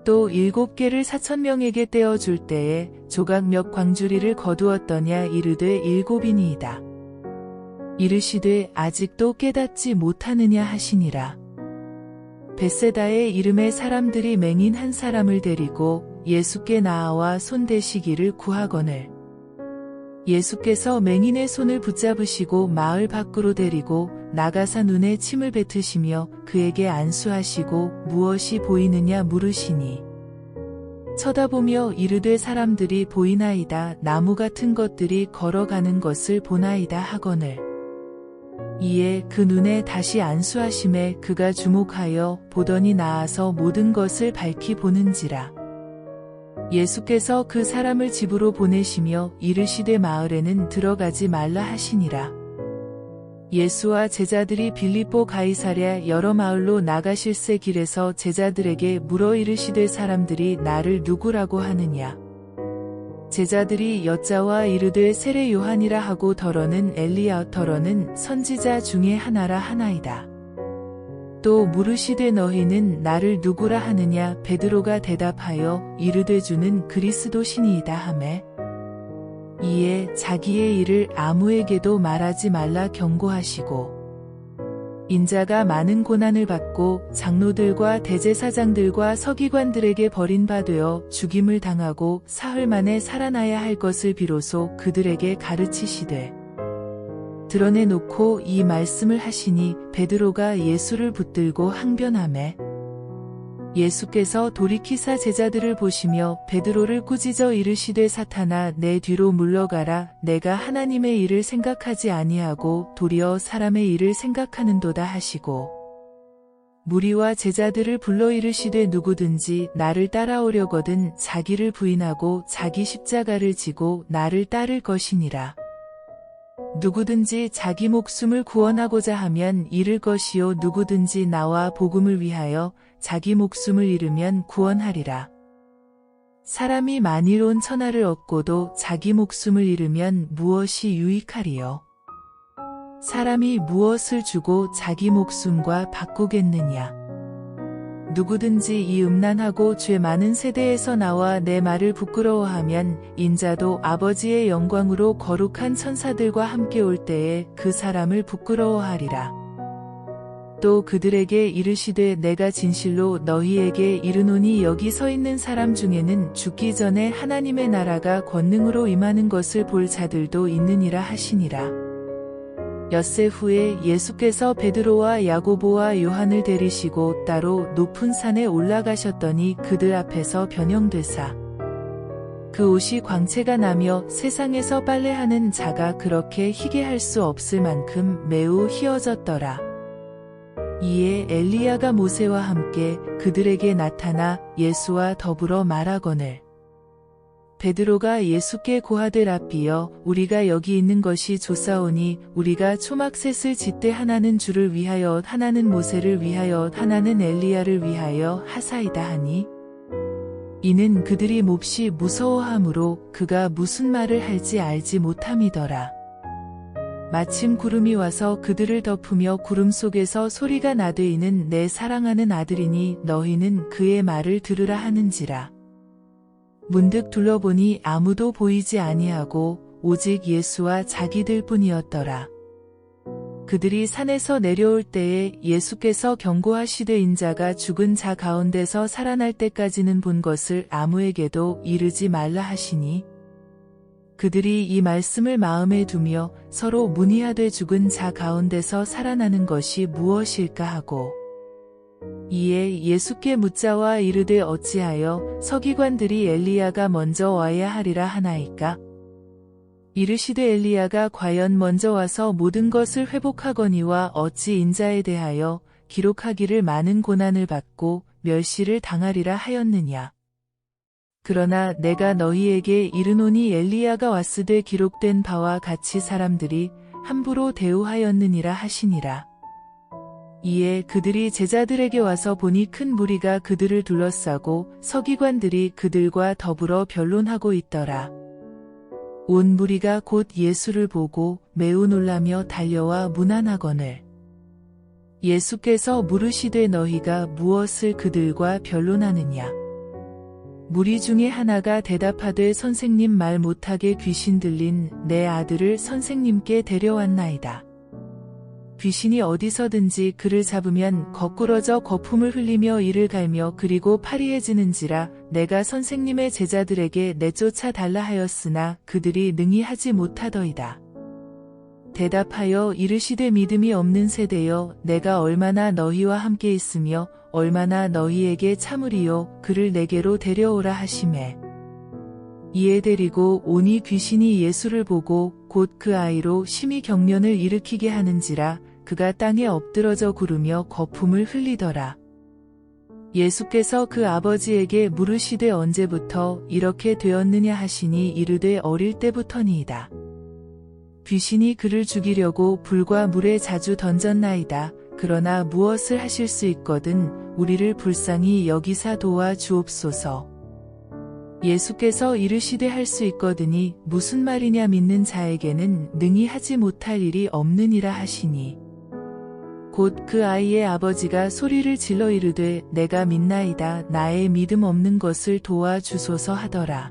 또 7개를 4,000명에게 떼어줄 때에 조각 몇 광주리를 거두었더냐 이르되 7이니이다. 이르시되 아직도 깨닫지 못하느냐 하시니라. 벳세다의 이름의 사람들이 맹인 한 사람을 데리고 예수께 나아와 손대시기를 구하거늘 예수께서 맹인의 손을 붙잡으시고 마을 밖으로 데리고 나가사 눈에 침을 뱉으시며 그에게 안수하시고 무엇이 보이느냐 물으시니 쳐다보며 이르되 사람들이 보이나이다 나무 같은 것들이 걸어가는 것을 보나이다 하거늘 이에 그 눈에 다시 안수하심에 그가 주목하여 보더니 나아서 모든 것을 밝히 보는지라. 예수께서 그 사람을 집으로 보내시며 이르시되 마을에는 들어가지 말라 하시니라. 예수와 제자들이 빌립보 가이사랴 여러 마을로 나가실새 길에서 제자들에게 물어 이르시되 사람들이 나를 누구라고 하느냐. 제자들이 여짜와 이르되 세례 요한이라 하고 더러는 엘리야 더러는 선지자 중에 하나라 하나이다. 또 물으시되 너희는 나를 누구라 하느냐 베드로가 대답하여 이르되 주는 그리스도시니이다 하매 이에 자기의 일을 아무에게도 말하지 말라 경고하시고 인자가 많은 고난을 받고 장로들과 대제사장들과 서기관들에게 버림받되어 죽임을 당하고 사흘 만에 살아나야 할 것을 비로소 그들에게 가르치시되 드러내놓고 이 말씀을 하시니 베드로가 예수를 붙들고 항변하매 예수께서 돌이키사 제자들을 보시며 베드로를 꾸짖어 이르시되 사탄아 내 뒤로 물러가라 내가 하나님의 일을 생각하지 아니하고 도리어 사람의 일을 생각하는도다 하시고 무리와 제자들을 불러 이르시되 누구든지 나를 따라오려거든 자기를 부인하고 자기 십자가를 지고 나를 따를 것이니라. 누구든지 자기 목숨을 구원하고자 하면 잃을 것이요 누구든지 나와 복음을 위하여 자기 목숨을 잃으면 구원하리라. 사람이 만일 온 천하를 얻고도 자기 목숨을 잃으면 무엇이 유익하리요. 사람이 무엇을 주고 자기 목숨과 바꾸겠느냐. 누구든지 이 음란하고 죄 많은 세대에서 나와 내 말을 부끄러워하면 인자도 아버지의 영광으로 거룩한 천사들과 함께 올 때에 그 사람을 부끄러워하리라. 또 그들에게 이르시되 내가 진실로 너희에게 이르노니 여기 서 있는 사람 중에는 죽기 전에 하나님의 나라가 권능으로 임하는 것을 볼 자들도 있느니라 하시니라. 엿새 후에 예수께서 베드로와 야고보와 요한을 데리시고 따로 높은 산에 올라가셨더니 그들 앞에서 변형되사 그 옷이 광채가 나며 세상에서 빨래하는 자가 그렇게 희게 할 수 없을 만큼 매우 희어졌더라. 이에 엘리야가 모세와 함께 그들에게 나타나 예수와 더불어 말하거늘 베드로가 예수께 고하되 랍비여 우리가 여기 있는 것이 좋사오니 우리가 초막셋을 짓되 하나는 주를 위하여 하나는 모세를 위하여 하나는 엘리야를 위하여 하사이다 하니 이는 그들이 몹시 무서워하므로 그가 무슨 말을 할지 알지 못함이더라. 마침 구름이 와서 그들을 덮으며 구름 속에서 소리가 나되 이는 내 사랑하는 아들이니 너희는 그의 말을 들으라 하는지라. 문득 둘러보니 아무도 보이지 아니하고 오직 예수와 자기들 뿐이었더라. 그들이 산에서 내려올 때에 예수께서 경고하시되 인자가 죽은 자 가운데서 살아날 때까지는 본 것을 아무에게도 이르지 말라 하시니 그들이 이 말씀을 마음에 두며 서로 문의하되 죽은 자 가운데서 살아나는 것이 무엇일까 하고 이에 예수께 묻자와 이르되 어찌하여 서기관들이 엘리야가 먼저 와야 하리라 하나이까? 이르시되 엘리야가 과연 먼저 와서 모든 것을 회복하거니와 어찌 인자에 대하여 기록하기를 많은 고난을 받고 멸시를 당하리라 하였느냐. 그러나 내가 너희에게 이르노니 엘리야가 왔으되 기록된 바와 같이 사람들이 함부로 대우하였느니라 하시니라. 이에 그들이 제자들에게 와서 보니 큰 무리가 그들을 둘러싸고 서기관들이 그들과 더불어 변론하고 있더라. 온 무리가 곧 예수를 보고 매우 놀라며 달려와 문안하거늘 예수께서 물으시되 너희가 무엇을 그들과 변론하느냐. 무리 중에 하나가 대답하되 선생님 말 못하게 귀신 들린 내 아들을 선생님께 데려왔나이다. 귀신이 어디서든지 그를 잡으면 거꾸러져 거품을 흘리며 이를 갈며 그리고 파리해지는지라 내가 선생님의 제자들에게 내쫓아 달라 하였으나 그들이 능히 하지 못하더이다. 대답하여 이르시되 믿음이 없는 세대여 내가 얼마나 너희와 함께 있으며 얼마나 너희에게 참으리요 그를 내게로 데려오라 하시매 이에 데리고 오니 귀신이 예수를 보고 곧 그 아이로 심히 경련을 일으키게 하는지라 그가 땅에 엎드러져 구르며 거품을 흘리더라. 예수께서 그 아버지에게 물으시되 언제부터 이렇게 되었느냐 하시니 이르되 어릴 때부터니이다. 귀신이 그를 죽이려고 불과 물에 자주 던졌나이다. 그러나 무엇을 하실 수 있거든 우리를 불쌍히 여기사 도와 주옵소서. 예수께서 이르시되 할 수 있거든이 무슨 말이냐 믿는 자에게는 능히 하지 못할 일이 없느니라 하시니 곧 그 아이의 아버지가 소리를 질러 이르되 내가 믿나이다 나의 믿음 없는 것을 도와주소서 하더라.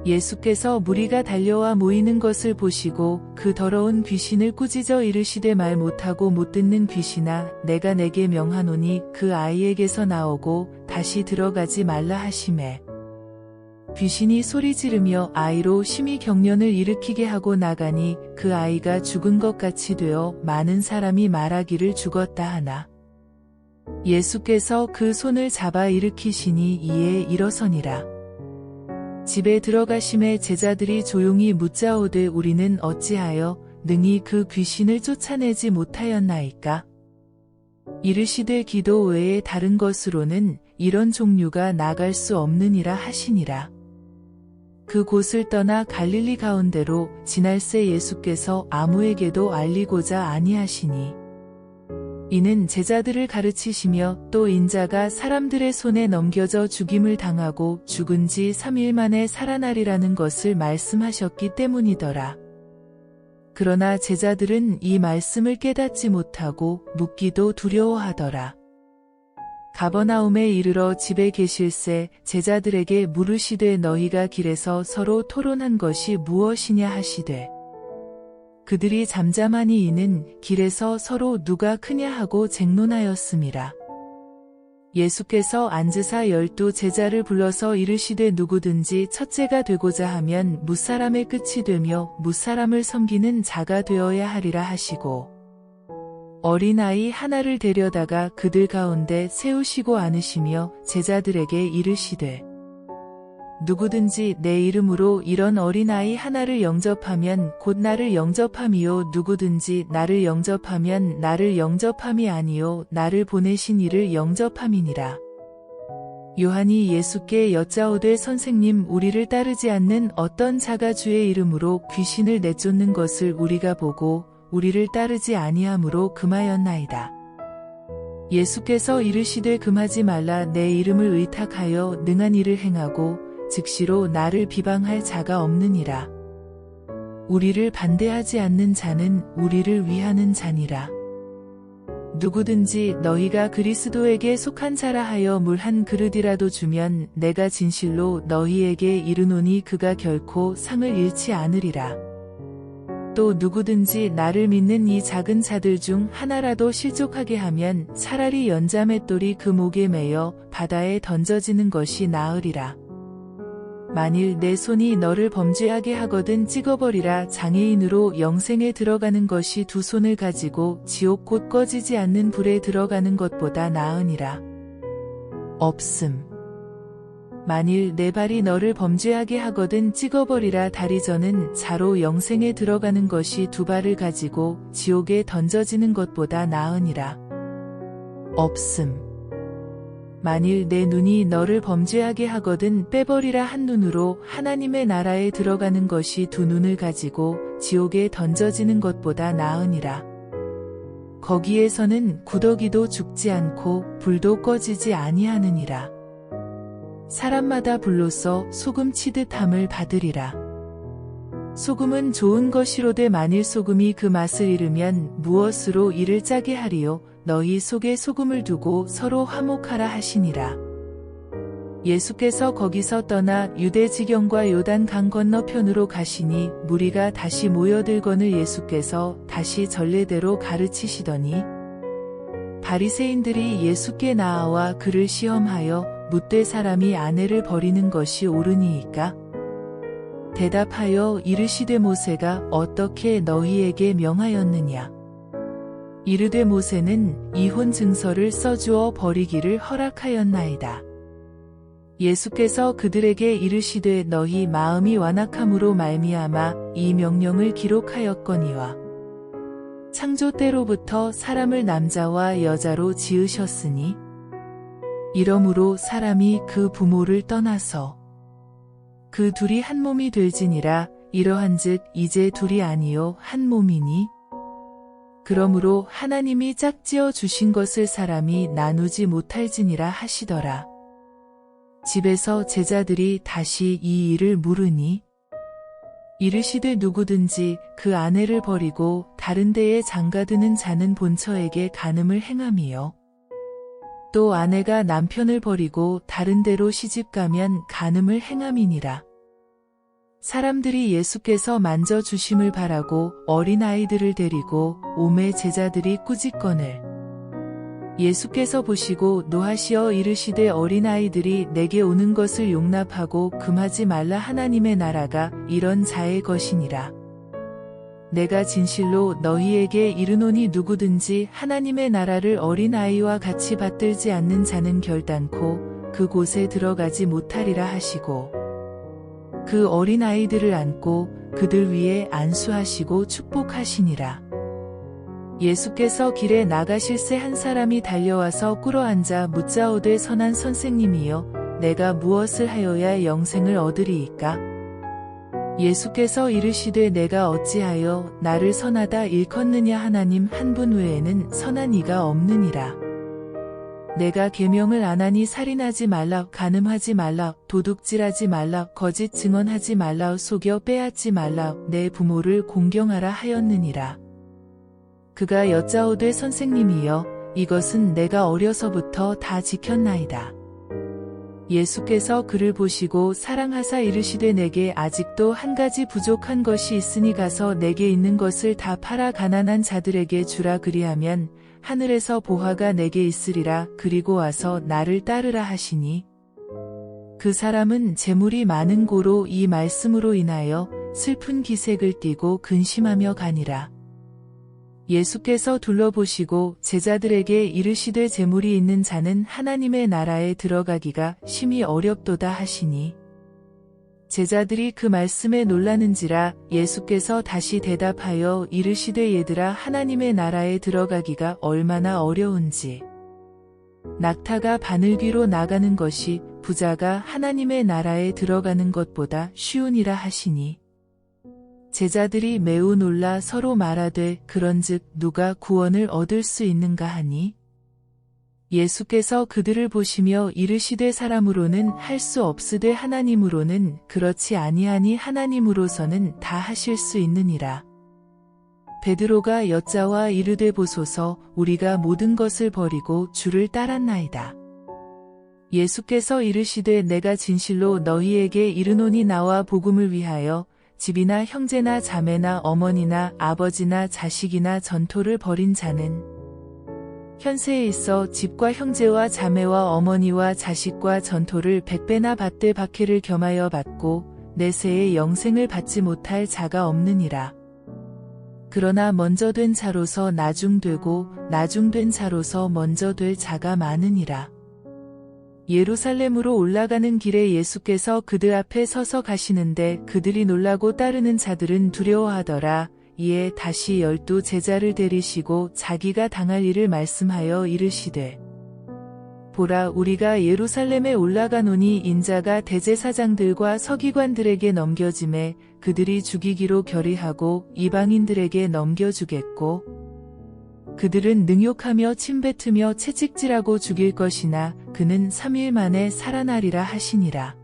예수께서 무리가 달려와 모이는 것을 보시고 그 더러운 귀신을 꾸짖어 이르시되 말 못하고 못 듣는 귀신아 내가 내게 명하노니 그 아이에게서 나오고 다시 들어가지 말라 하시매 귀신이 소리 지르며 아이로 심히 경련을 일으키게 하고 나가니 그 아이가 죽은 것 같이 되어 많은 사람이 말하기를 죽었다 하나 예수께서 그 손을 잡아 일으키시니 이에 일어서니라. 집에 들어가심에 제자들이 조용히 묻자오되 우리는 어찌하여 능히 그 귀신을 쫓아내지 못하였나이까? 이르시되 기도 외에 다른 것으로는 이런 종류가 나갈 수 없느니라 하시니라. 그 곳을 떠나 갈릴리 가운데로 지날새 예수께서 아무에게도 알리고자 아니하시니 이는 제자들을 가르치시며 또 인자가 사람들의 손에 넘겨져 죽임을 당하고 죽은 지 3일 만에 살아나리라는 것을 말씀하셨기 때문이더라. 그러나 제자들은 이 말씀을 깨닫지 못하고 묻기도 두려워하더라. 가버나움에 이르러 집에 계실새 제자들에게 물으시되 너희가 길에서 서로 토론한 것이 무엇이냐 하시되 그들이 잠잠하니 이는 길에서 서로 누가 크냐 하고 쟁론하였음이라. 예수께서 앉으사 12 제자를 불러서 이르시되 누구든지 첫째가 되고자 하면 뭇사람의 끝이 되며 뭇사람을 섬기는 자가 되어야 하리라 하시고 어린아이 하나를 데려다가 그들 가운데 세우시고 안으시며 제자들에게 이르시되 누구든지 내 이름으로 이런 어린아이 하나를 영접하면 곧 나를 영접함이요 누구든지 나를 영접하면 나를 영접함이 아니요 나를 보내신 이를 영접함이니라. 요한이 예수께 여짜오되 선생님 우리를 따르지 않는 어떤 자가 주의 이름으로 귀신을 내쫓는 것을 우리가 보고 우리를 따르지 아니하므로 금하였나이다. 예수께서 이르시되 금하지 말라 내 이름을 의탁하여 능한 일을 행하고 즉시로 나를 비방할 자가 없느니라. 우리를 반대하지 않는 자는 우리를 위하는 자니라. 누구든지 너희가 그리스도에게 속한 자라 하여 물 한 그릇이라도 주면 내가 진실로 너희에게 이르노니 그가 결코 상을 잃지 않으리라. 또 누구든지 나를 믿는 이 작은 자들 중 하나라도 실족하게 하면 차라리 연자맷돌이 그 목에 매여 바다에 던져지는 것이 나으리라. 만일 내 손이 너를 범죄하게 하거든 찍어버리라. 장애인으로 영생에 들어가는 것이 두 손을 가지고 지옥 곧 꺼지지 않는 불에 들어가는 것보다 나으니라. 없음. 만일 내 발이 너를 범죄하게 하거든 찍어버리라. 다리 저는 자로 영생에 들어가는 것이 두 발을 가지고 지옥에 던져지는 것보다 나으니라. 없음. 만일 내 눈이 너를 범죄하게 하거든 빼버리라. 한 눈으로 하나님의 나라에 들어가는 것이 두 눈을 가지고 지옥에 던져지는 것보다 나으니라. 거기에서는 구더기도 죽지 않고 불도 꺼지지 아니하느니라. 사람마다 불로써 소금 치듯함을 받으리라. 소금은 좋은 것이로되 만일 소금이 그 맛을 잃으면 무엇으로 이를 짜게 하리요. 너희 속에 소금을 두고 서로 화목하라 하시니라. 예수께서 거기서 떠나 유대 지경과 요단 강 건너편으로 가시니 무리가 다시 모여들거늘 예수께서 다시 전례대로 가르치시더니 바리새인들이 예수께 나아와 그를 시험하여 묻되 사람이 아내를 버리는 것이 옳으니이까? 대답하여 이르시되 모세가 어떻게 너희에게 명하였느냐? 이르되 모세는 이혼 증서를 써주어 버리기를 허락하였나이다. 예수께서 그들에게 이르시되 너희 마음이 완악함으로 말미암아 이 명령을 기록하였거니와 창조 때로부터 사람을 남자와 여자로 지으셨으니 이러므로 사람이 그 부모를 떠나서 그 둘이 한 몸이 될지니라. 이러한즉 이제 둘이 아니요 한 몸이니 그러므로 하나님이 짝지어 주신 것을 사람이 나누지 못할지니라 하시더라. 집에서 제자들이 다시 이 일을 물으니 이르시되 누구든지 그 아내를 버리고 다른 데에 장가드는 자는 본처에게 간음을 행함이요 또 아내가 남편을 버리고 다른 데로 시집가면 간음을 행함이니라. 사람들이 예수께서 만져주심을 바라고 어린아이들을 데리고 오매 제자들이 꾸짖거늘 예수께서 보시고 노하시어 이르시되 어린아이들이 내게 오는 것을 용납하고 금하지 말라. 하나님의 나라가 이런 자의 것이니라. 내가 진실로 너희에게 이르노니 누구든지 하나님의 나라를 어린아이와 같이 받들지 않는 자는 결단코 그곳에 들어가지 못하리라 하시고 그 어린아이들을 안고 그들 위에 안수하시고 축복하시니라. 예수께서 길에 나가실새 한 사람이 달려와서 꿇어앉아 묻자오되 선한 선생님이여 내가 무엇을 하여야 영생을 얻으리이까? 예수께서 이르시되 내가 어찌하여 나를 선하다 일컫느냐? 하나님 한 분 외에는 선한 이가 없느니라. 내가 계명을 안 하니 살인하지 말라, 간음하지 말라, 도둑질하지 말라, 거짓 증언하지 말라, 속여 빼앗지 말라, 내 부모를 공경하라 하였느니라. 그가 여짜오되 선생님이여 이것은 내가 어려서부터 다 지켰나이다. 예수께서 그를 보시고 사랑하사 이르시되 내게 아직도 한 가지 부족한 것이 있으니 가서 내게 있는 것을 다 팔아 가난한 자들에게 주라. 그리하면 하늘에서 보화가 내게 있으리라. 그리고 와서 나를 따르라 하시니 그 사람은 재물이 많은 고로 이 말씀으로 인하여 슬픈 기색을 띠고 근심하며 가니라. 예수께서 둘러보시고 제자들에게 이르시되 재물이 있는 자는 하나님의 나라에 들어가기가 심히 어렵도다 하시니 제자들이 그 말씀에 놀라는지라. 예수께서 다시 대답하여 이르시되 얘들아 하나님의 나라에 들어가기가 얼마나 어려운지 낙타가 바늘귀로 나가는 것이 부자가 하나님의 나라에 들어가는 것보다 쉬우니라 하시니 제자들이 매우 놀라 서로 말하되 그런즉 누가 구원을 얻을 수 있는가 하니 예수께서 그들을 보시며 이르시되 사람으로는 할 수 없으되 하나님으로는 그렇지 아니하니 하나님으로서는 다 하실 수 있느니라. 베드로가 여짜와 이르되 보소서 우리가 모든 것을 버리고 주를 따랐나이다. 예수께서 이르시되 내가 진실로 너희에게 이르노니 나와 복음을 위하여 집이나 형제나 자매나 어머니나 아버지나 자식이나 전토를 벌인 자는 현세에 있어 집과 형제와 자매와 어머니와 자식과 전토를 100배나 받되 박해를 겸하여 받고 내세에 영생을 받지 못할 자가 없느니라. 그러나 먼저 된 자로서 나중되고 나중된 자로서 먼저 될 자가 많으니라. 예루살렘으로 올라가는 길에 예수께서 그들 앞에 서서 가시는데 그들이 놀라고 따르는 자들은 두려워하더라. 이에 다시 12 제자를 데리시고 자기가 당할 일을 말씀하여 이르시되 보라 우리가 예루살렘에 올라가노니 인자가 대제사장들과 서기관들에게 넘겨짐에 그들이 죽이기로 결의하고 이방인들에게 넘겨주겠고 그들은 능욕하며 침뱉으며 채찍질하고 죽일 것이나 그는 3일 만에 살아나리라 하시니라.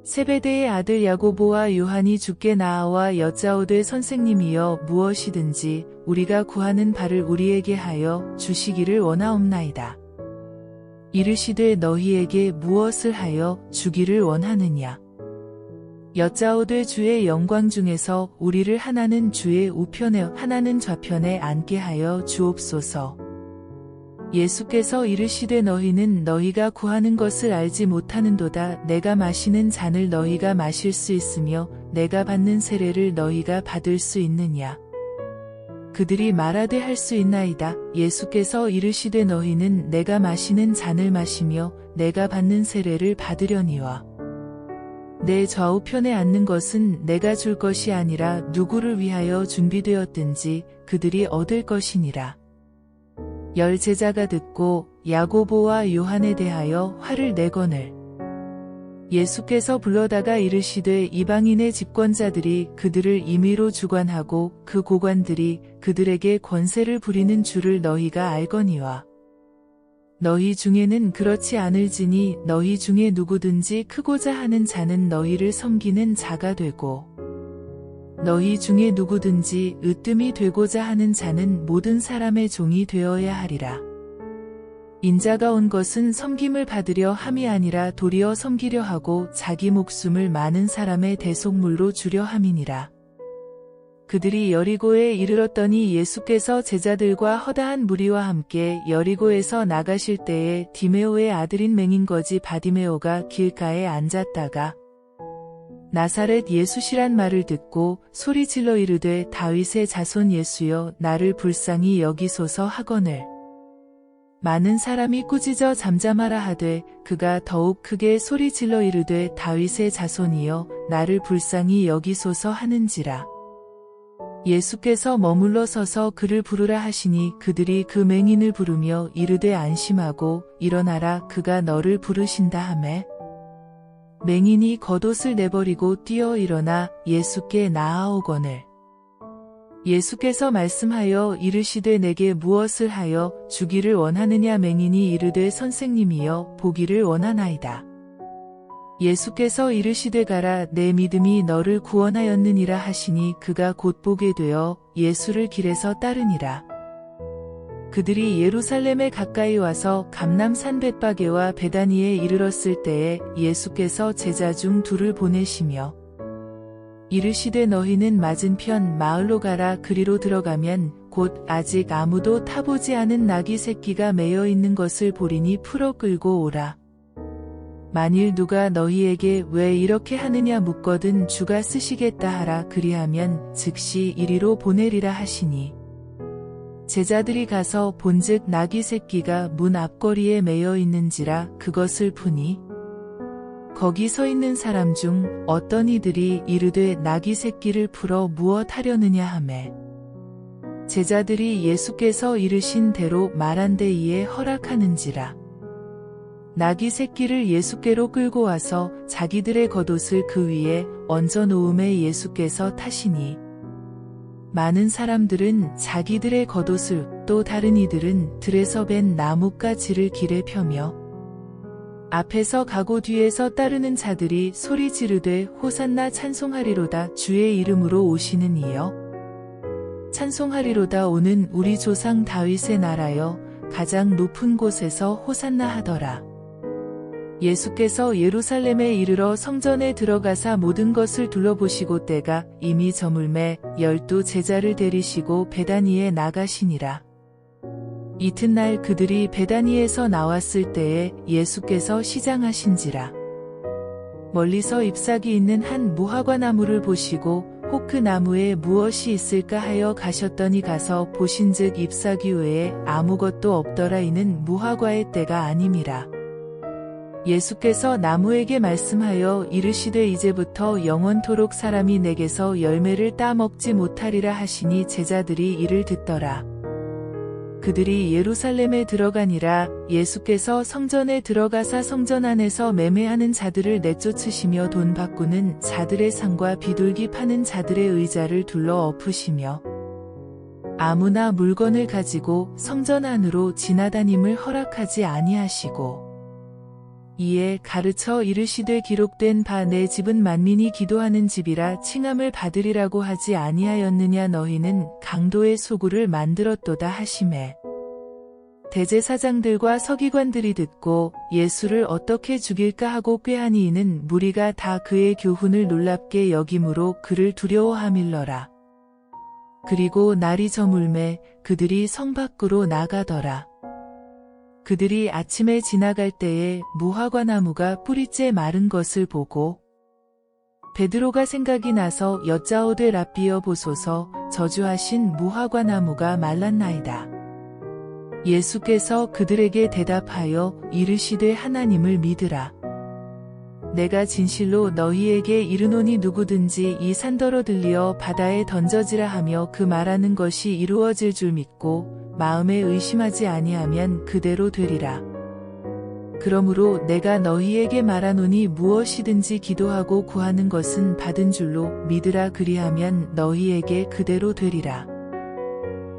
세베대의 아들 야고보와 요한이 주께 나아와 여짜오되 선생님이여 무엇이든지 우리가 구하는 바를 우리에게 하여 주시기를 원하옵나이다. 이르시되 너희에게 무엇을 하여 주기를 원하느냐. 여짜오되 주의 영광 중에서 우리를 하나는 주의 우편에 하나는 좌편에 앉게 하여 주옵소서. 예수께서 이르시되 너희는 너희가 구하는 것을 알지 못하는도다. 내가 마시는 잔을 너희가 마실 수 있으며 내가 받는 세례를 너희가 받을 수 있느냐. 그들이 말하되 할 수 있나이다. 예수께서 이르시되 너희는 내가 마시는 잔을 마시며 내가 받는 세례를 받으려니와 내 좌우편에 앉는 것은 내가 줄 것이 아니라 누구를 위하여 준비되었든지 그들이 얻을 것이니라. 10 제자가 듣고 야고보와 요한에 대하여 화를 내거늘 예수께서 불러다가 이르시되 이방인의 집권자들이 그들을 임의로 주관하고 그 고관들이 그들에게 권세를 부리는 줄을 너희가 알거니와 너희 중에는 그렇지 않을지니 너희 중에 누구든지 크고자 하는 자는 너희를 섬기는 자가 되고 너희 중에 누구든지 으뜸이 되고자 하는 자는 모든 사람의 종이 되어야 하리라. 인자가 온 것은 섬김을 받으려 함이 아니라 도리어 섬기려 하고 자기 목숨을 많은 사람의 대속물로 주려 함이니라. 그들이 여리고에 이르렀더니 예수께서 제자들과 허다한 무리와 함께 여리고에서 나가실 때에 디메오의 아들인 맹인거지 바디메오가 길가에 앉았다가 나사렛 예수시란 말을 듣고 소리질러 이르되 다윗의 자손 예수여 나를 불쌍히 여기소서 하거늘 많은 사람이 꾸짖어 잠잠하라 하되 그가 더욱 크게 소리질러 이르되 다윗의 자손이여 나를 불쌍히 여기소서 하는지라. 예수께서 머물러 서서 그를 부르라 하시니 그들이 그 맹인을 부르며 이르되 안심하고 일어나라 그가 너를 부르신다 하매 맹인이 겉옷을 내버리고 뛰어 일어나 예수께 나아오거늘 예수께서 말씀하여 이르시되 내게 무엇을 하여 주기를 원하느냐. 맹인이 이르되 선생님이여 보기를 원하나이다. 예수께서 이르시되 가라 내 믿음이 너를 구원하였느니라 하시니 그가 곧 보게 되어 예수를 길에서 따르니라. 그들이 예루살렘에 가까이 와서 감람산 벳바게와 베다니에 이르렀을 때에 예수께서 제자 중 2를 보내시며 이르시되 너희는 맞은편 마을로 가라. 그리로 들어가면 곧 아직 아무도 타보지 않은 나귀 새끼가 매여 있는 것을 보리니 풀어 끌고 오라. 만일 누가 너희에게 왜 이렇게 하느냐 묻거든 주가 쓰시겠다 하라. 그리하면 즉시 이리로 보내리라 하시니 제자들이 가서 본즉 나귀 새끼가 문 앞거리에 매여 있는지라 그것을 푸니 거기 서 있는 사람 중 어떤 이들이 이르되 나귀 새끼를 풀어 무엇 하려느냐 하매 제자들이 예수께서 이르신 대로 말한데 이에 허락하는지라. 나귀 새끼를 예수께로 끌고 와서 자기들의 겉옷을 그 위에 얹어 놓음에 예수께서 타시니 많은 사람들은 자기들의 겉옷을 또 다른 이들은 들에서 벤 나뭇가지를 길에 펴며 앞에서 가고 뒤에서 따르는 자들이 소리 지르되 호산나 찬송하리로다. 주의 이름으로 오시는 이여 찬송하리로다. 오는 우리 조상 다윗의 나라여 가장 높은 곳에서 호산나 하더라. 예수께서 예루살렘에 이르러 성전에 들어가사 모든 것을 둘러보시고 때가 이미 저물매 12 제자를 데리시고 베다니에 나가시니라. 이튿날 그들이 베다니에서 나왔을 때에 예수께서 시장하신지라. 멀리서 잎사귀 있는 한 무화과 나무를 보시고 혹 그 나무에 무엇이 있을까 하여 가셨더니 가서 보신즉 잎사귀 외에 아무것도 없더라. 이는 무화과의 때가 아님이라. 예수께서 나무에게 말씀하여 이르시되 이제부터 영원토록 사람이 내게서 열매를 따먹지 못하리라 하시니 제자들이 이를 듣더라. 그들이 예루살렘에 들어가니라. 예수께서 성전에 들어가사 성전 안에서 매매하는 자들을 내쫓으시며 돈 바꾸는 자들의 상과 비둘기 파는 자들의 의자를 둘러 엎으시며 아무나 물건을 가지고 성전 안으로 지나다님을 허락하지 아니하시고 이에 가르쳐 이르시되 기록된 바 내 집은 만민이 기도하는 집이라 칭함을 받으리라고 하지 아니하였느냐. 너희는 강도의 소굴을 만들었도다 하시매 대제사장들과 서기관들이 듣고 예수를 어떻게 죽일까 하고 꾀하니 이는 무리가 다 그의 교훈을 놀랍게 여김으로 그를 두려워하밀러라. 그리고 날이 저물매 그들이 성 밖으로 나가더라. 그들이 아침에 지나갈 때에 무화과나무가 뿌리째 마른 것을 보고 베드로가 생각이 나서 여짜오되 랍비여 보소서 저주하신 무화과나무가 말랐나이다. 예수께서 그들에게 대답하여 이르시되 하나님을 믿으라. 내가 진실로 너희에게 이르노니 누구든지 이 산더러 들리어 바다에 던져지라 하며 그 말하는 것이 이루어질 줄 믿고 마음에 의심하지 아니하면 그대로 되리라. 그러므로 내가 너희에게 말하노니 무엇이든지 기도하고 구하는 것은 받은 줄로 믿으라. 그리하면 너희에게 그대로 되리라.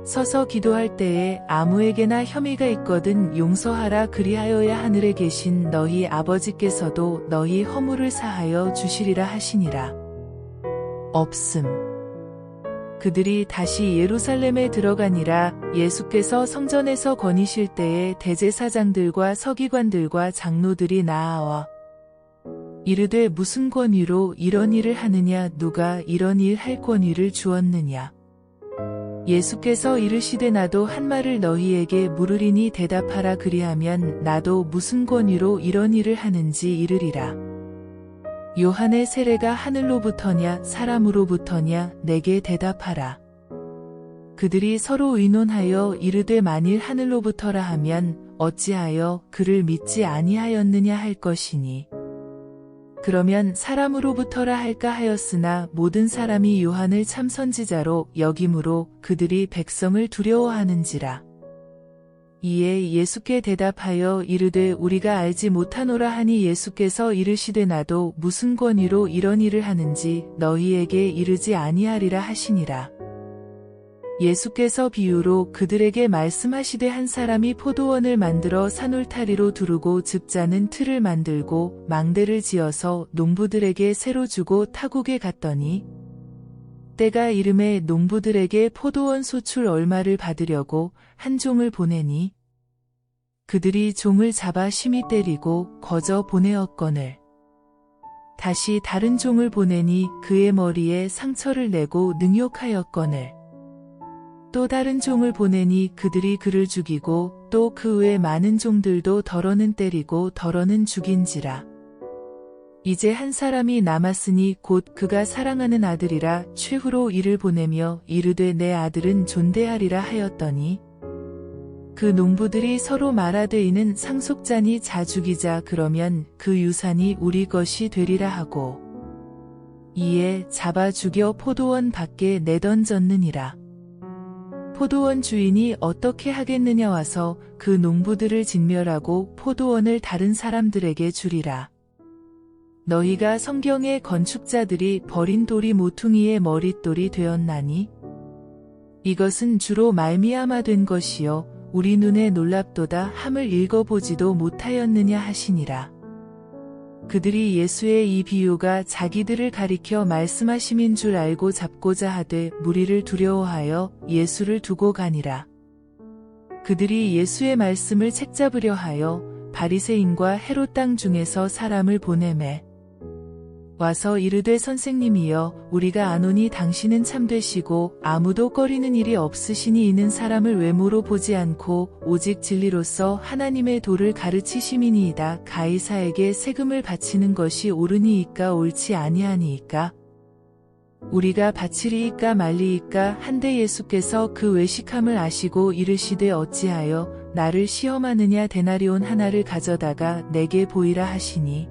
서서 기도할 때에 아무에게나 혐의가 있거든 용서하라. 그리하여야 하늘에 계신 너희 아버지께서도 너희 허물을 사하여 주시리라 하시니라. 없음. 그들이 다시 예루살렘에 들어가니라. 예수께서 성전에서 거니실 때에 대제사장들과 서기관들과 장로들이 나아와 이르되 무슨 권위로 이런 일을 하느냐. 누가 이런 일 할 권위를 주었느냐. 예수께서 이르시되 나도 한 말을 너희에게 물으리니 대답하라. 그리하면 나도 무슨 권위로 이런 일을 하는지 이르리라. 요한의 세례가 하늘로부터냐 사람으로부터냐. 내게 대답하라. 그들이 서로 의논하여 이르되 만일 하늘로부터라 하면 어찌하여 그를 믿지 아니하였느냐 할 것이니 그러면 사람으로부터라 할까 하였으나 모든 사람이 요한을 참 선지자로 여김으로 그들이 백성을 두려워하는지라. 이에 예수께 대답하여 이르되 우리가 알지 못하노라 하니 예수께서 이르시되 나도 무슨 권위로 이런 일을 하는지 너희에게 이르지 아니하리라 하시니라. 예수께서 비유로 그들에게 말씀하시되 한 사람이 포도원을 만들어 산울타리로 두르고 즙자는 틀을 만들고 망대를 지어서 농부들에게 새로 주고 타국에 갔더니 때가 이름에 농부들에게 포도원 소출 얼마를 받으려고 한 종을 보내니 그들이 종을 잡아 심히 때리고 거저 보내었거늘 다시 다른 종을 보내니 그의 머리에 상처를 내고 능욕하였거늘 또 다른 종을 보내니 그들이 그를 죽이고 또 그 외 많은 종들도 더러는 때리고 더러는 죽인지라. 이제 한 사람이 남았으니 곧 그가 사랑하는 아들이라 최후로 이를 보내며 이르되 내 아들은 존대하리라 하였더니 그 농부들이 서로 말하되 이는 상속자니 자 죽이자. 그러면 그 유산이 우리 것이 되리라 하고 이에 잡아 죽여 포도원 밖에 내던졌느니라. 포도원 주인이 어떻게 하겠느냐 와서 그 농부들을 진멸하고 포도원을 다른 사람들에게 주리라. 너희가 성경의 건축자들이 버린 돌이 모퉁이의 머릿돌이 되었나니 이것은 주로 말미암아 된 것이요 우리 눈에 놀랍도다 함을 읽어보지도 못하였느냐 하시니라. 그들이 예수의 이 비유가 자기들을 가리켜 말씀하심인 줄 알고 잡고자 하되 무리를 두려워하여 예수를 두고 가니라. 그들이 예수의 말씀을 책잡으려 하여 바리새인과 헤롯 땅 중에서 사람을 보내매 와서 이르되 선생님이여 우리가 아노니 당신은 참되시고 아무도 꺼리는 일이 없으시니 이는 사람을 외모로 보지 않고 오직 진리로서 하나님의 도를 가르치심이니이다. 가이사에게 세금을 바치는 것이 옳으니이까 옳지 아니하니이까 우리가 바치리이까 말리이까 한데 예수께서 그 외식함을 아시고 이르시되 어찌하여 나를 시험하느냐 데나리온 하나를 가져다가 내게 보이라 하시니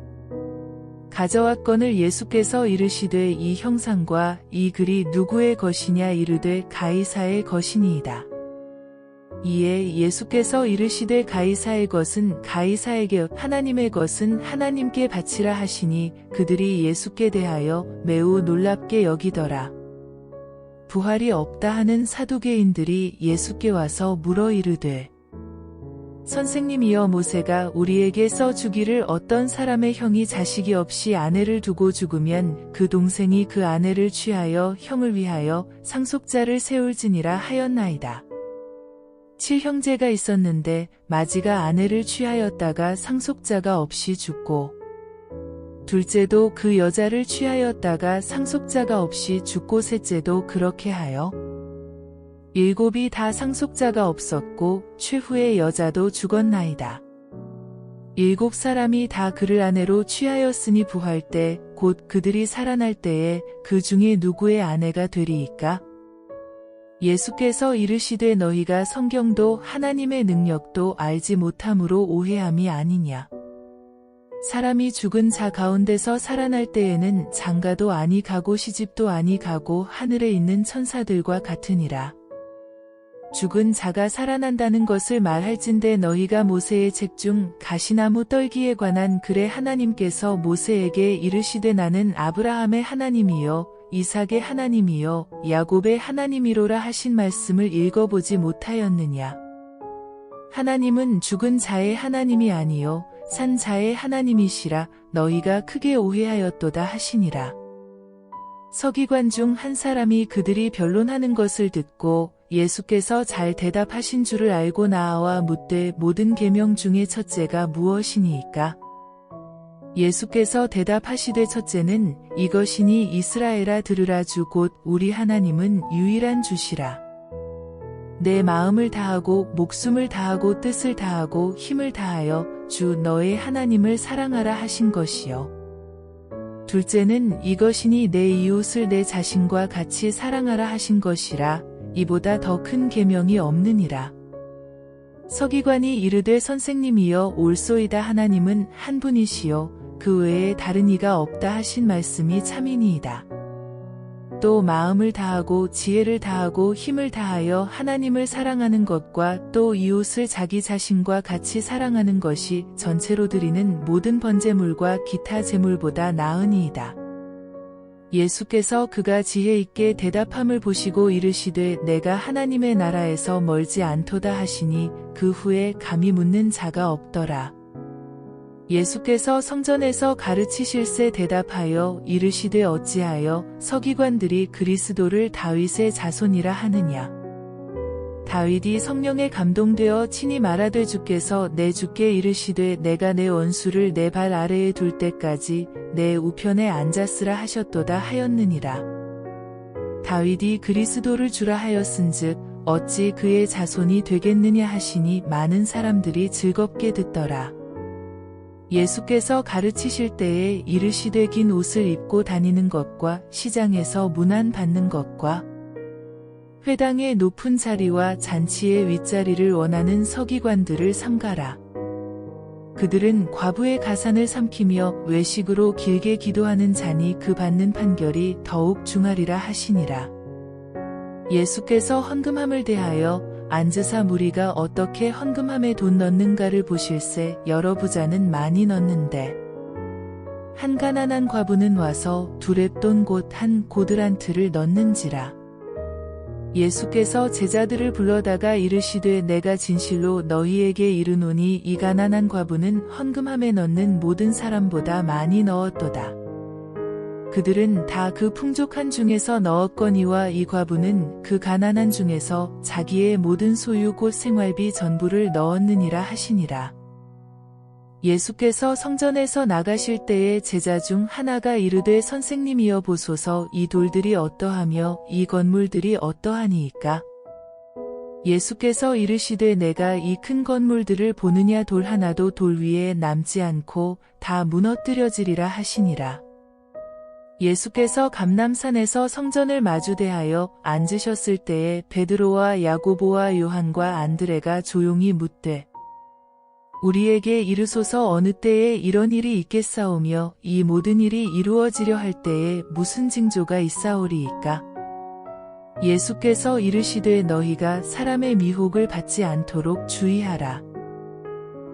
가져왔거늘 예수께서 이르시되 이 형상과 이 글이 누구의 것이냐 이르되 가이사의 것이니이다. 이에 예수께서 이르시되 가이사의 것은 가이사에게 하나님의 것은 하나님께 바치라 하시니 그들이 예수께 대하여 매우 놀랍게 여기더라. 부활이 없다 하는 사두개인들이 예수께 와서 물어 이르되 선생님이여 모세가 우리에게 써주기를 어떤 사람의 형이 자식이 없이 아내를 두고 죽으면 그 동생이 그 아내를 취하여 형을 위하여 상속자를 세울지니라 하였나이다. 7형제가 있었는데 마지가 아내를 취하였다가 상속자가 없이 죽고 둘째도 그 여자를 취하였다가 상속자가 없이 죽고 셋째도 그렇게 하여 7이 다 상속자가 없었고 최후의 여자도 죽었나이다. 7사람이 다 그를 아내로 취하였으니 부활 때 곧 그들이 살아날 때에 그 중에 누구의 아내가 되리이까? 예수께서 이르시되 너희가 성경도 하나님의 능력도 알지 못함으로 오해함이 아니냐. 사람이 죽은 자 가운데서 살아날 때에는 장가도 아니 가고 시집도 아니 가고 하늘에 있는 천사들과 같으니라. 죽은 자가 살아난다는 것을 말할진대 너희가 모세의 책 중 가시나무 떨기에 관한 글에 하나님께서 모세에게 이르시되 나는 아브라함의 하나님이요 이삭의 하나님이요 야곱의 하나님이로라 하신 말씀을 읽어보지 못하였느냐. 하나님은 죽은 자의 하나님이 아니요 산 자의 하나님이시라 너희가 크게 오해하였도다 하시니라. 서기관 중 한 사람이 그들이 변론하는 것을 듣고 예수께서 잘 대답하신 줄을 알고 나아와 묻되 모든 계명 중에 첫째가 무엇이니이까? 예수께서 대답하시되 첫째는 이것이니 이스라엘아 들으라 주 곧 우리 하나님은 유일한 주시라. 내 마음을 다하고 목숨을 다하고 뜻을 다하고 힘을 다하여 주 너의 하나님을 사랑하라 하신 것이요. 둘째는 이것이니 내 이웃을 내 자신과 같이 사랑하라 하신 것이라. 이보다 더 큰 계명이 없느니라. 서기관이 이르되 선생님이여 옳소이다 하나님은 한 분이시요 그 외에 다른 이가 없다 하신 말씀이 참이니이다. 또 마음을 다하고 지혜를 다하고 힘을 다하여 하나님을 사랑하는 것과 또 이웃을 자기 자신과 같이 사랑하는 것이 전체로 드리는 모든 번제물과 기타 제물보다 나으니이다. 예수께서 그가 지혜 있게 대답함을 보시고 이르시되 내가 하나님의 나라에서 멀지 않도다 하시니 그 후에 감히 묻는 자가 없더라. 예수께서 성전에서 가르치실세 대답하여 이르시되 어찌하여 서기관들이 그리스도를 다윗의 자손이라 하느냐. 다윗이 성령에 감동되어 친히 말하되 주께서 내 주께 이르시되 내가 내 원수를 내 발 아래에 둘 때까지 내 우편에 앉았으라 하셨도다 하였느니라. 다윗이 그리스도를 주라 하였은즉 어찌 그의 자손이 되겠느냐 하시니 많은 사람들이 즐겁게 듣더라. 예수께서 가르치실 때에 이르시되 긴 옷을 입고 다니는 것과 시장에서 문안 받는 것과 회당의 높은 자리와 잔치의 윗자리를 원하는 서기관들을 삼가라. 그들은 과부의 가산을 삼키며 외식으로 길게 기도하는 자니 그 받는 판결이 더욱 중하리라 하시니라. 예수께서 헌금함을 대하여 앉으사 무리가 어떻게 헌금함에 돈 넣는가를 보실세 여러 부자는 많이 넣는데 한 가난한 과부는 와서 두 렙돈 곧 한 고드란트를 넣는지라. 예수께서 제자들을 불러다가 이르시되 내가 진실로 너희에게 이르노니 이 가난한 과부는 헌금함에 넣는 모든 사람보다 많이 넣었도다. 그들은 다 그 풍족한 중에서 넣었거니와 이 과부는 그 가난한 중에서 자기의 모든 소유 곧 생활비 전부를 넣었느니라 하시니라. 예수께서 성전에서 나가실 때에 제자 중 하나가 이르되 선생님이여 보소서 이 돌들이 어떠하며 이 건물들이 어떠하니이까? 예수께서 이르시되 내가 이 큰 건물들을 보느냐 돌 하나도 돌 위에 남지 않고 다 무너뜨려지리라 하시니라. 예수께서 감람산에서 성전을 마주대하여 앉으셨을 때에 베드로와 야고보와 요한과 안드레가 조용히 묻되 우리에게 이르소서 어느 때에 이런 일이 있겠사오며 이 모든 일이 이루어지려 할 때에 무슨 징조가 있사오리이까? 예수께서 이르시되 너희가 사람의 미혹을 받지 않도록 주의하라.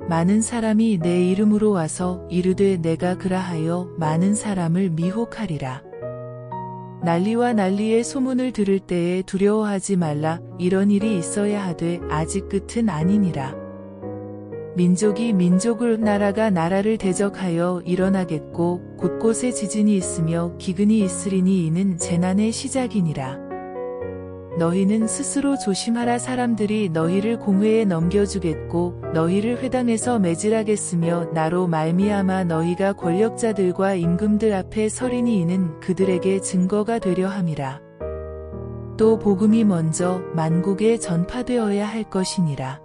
많은 사람이 내 이름으로 와서 이르되 내가 그라하여 많은 사람을 미혹하리라. 난리와 난리의 소문을 들을 때에 두려워하지 말라. 이런 일이 있어야 하되 아직 끝은 아니니라. 민족이 민족을 나라가 나라를 대적하여 일어나겠고 곳곳에 지진이 있으며 기근이 있으리니 이는 재난의 시작이니라. 너희는 스스로 조심하라. 사람들이 너희를 공회에 넘겨주겠고 너희를 회당에서 매질하겠으며 나로 말미암아 너희가 권력자들과 임금들 앞에 서리니 이는 그들에게 증거가 되려 함이라. 또 복음이 먼저 만국에 전파되어야 할 것이니라.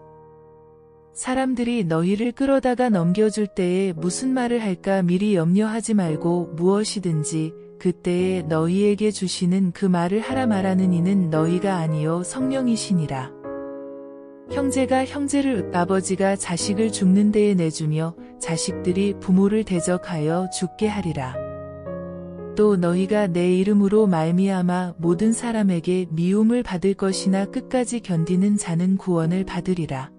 사람들이 너희를 끌어다가 넘겨줄 때에 무슨 말을 할까 미리 염려하지 말고 무엇이든지 그때에 너희에게 주시는 그 말을 하라. 말하는 이는 너희가 아니요 성령이시니라. 형제가 형제를 아버지가 자식을 죽는 데에 내주며 자식들이 부모를 대적하여 죽게 하리라. 또 너희가 내 이름으로 말미암아 모든 사람에게 미움을 받을 것이나 끝까지 견디는 자는 구원을 받으리라.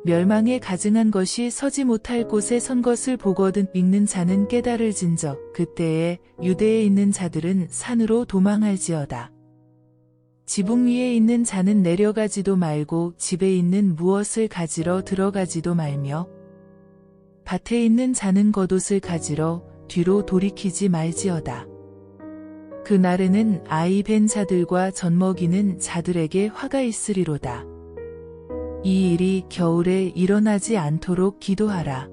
멸망에 가증한 것이 서지 못할 곳에 선 것을 보거든 읽는 자는 깨달을진저 그때에 유대에 있는 자들은 산으로 도망할지어다. 지붕 위에 있는 자는 내려가지도 말고 집에 있는 무엇을 가지러 들어가지도 말며 밭에 있는 자는 겉옷을 가지러 뒤로 돌이키지 말지어다. 그날에는 아이 벤 자들과 젖먹이는 자들에게 화가 있으리로다. 이 일이 겨울에 일어나지 않도록 기도하라.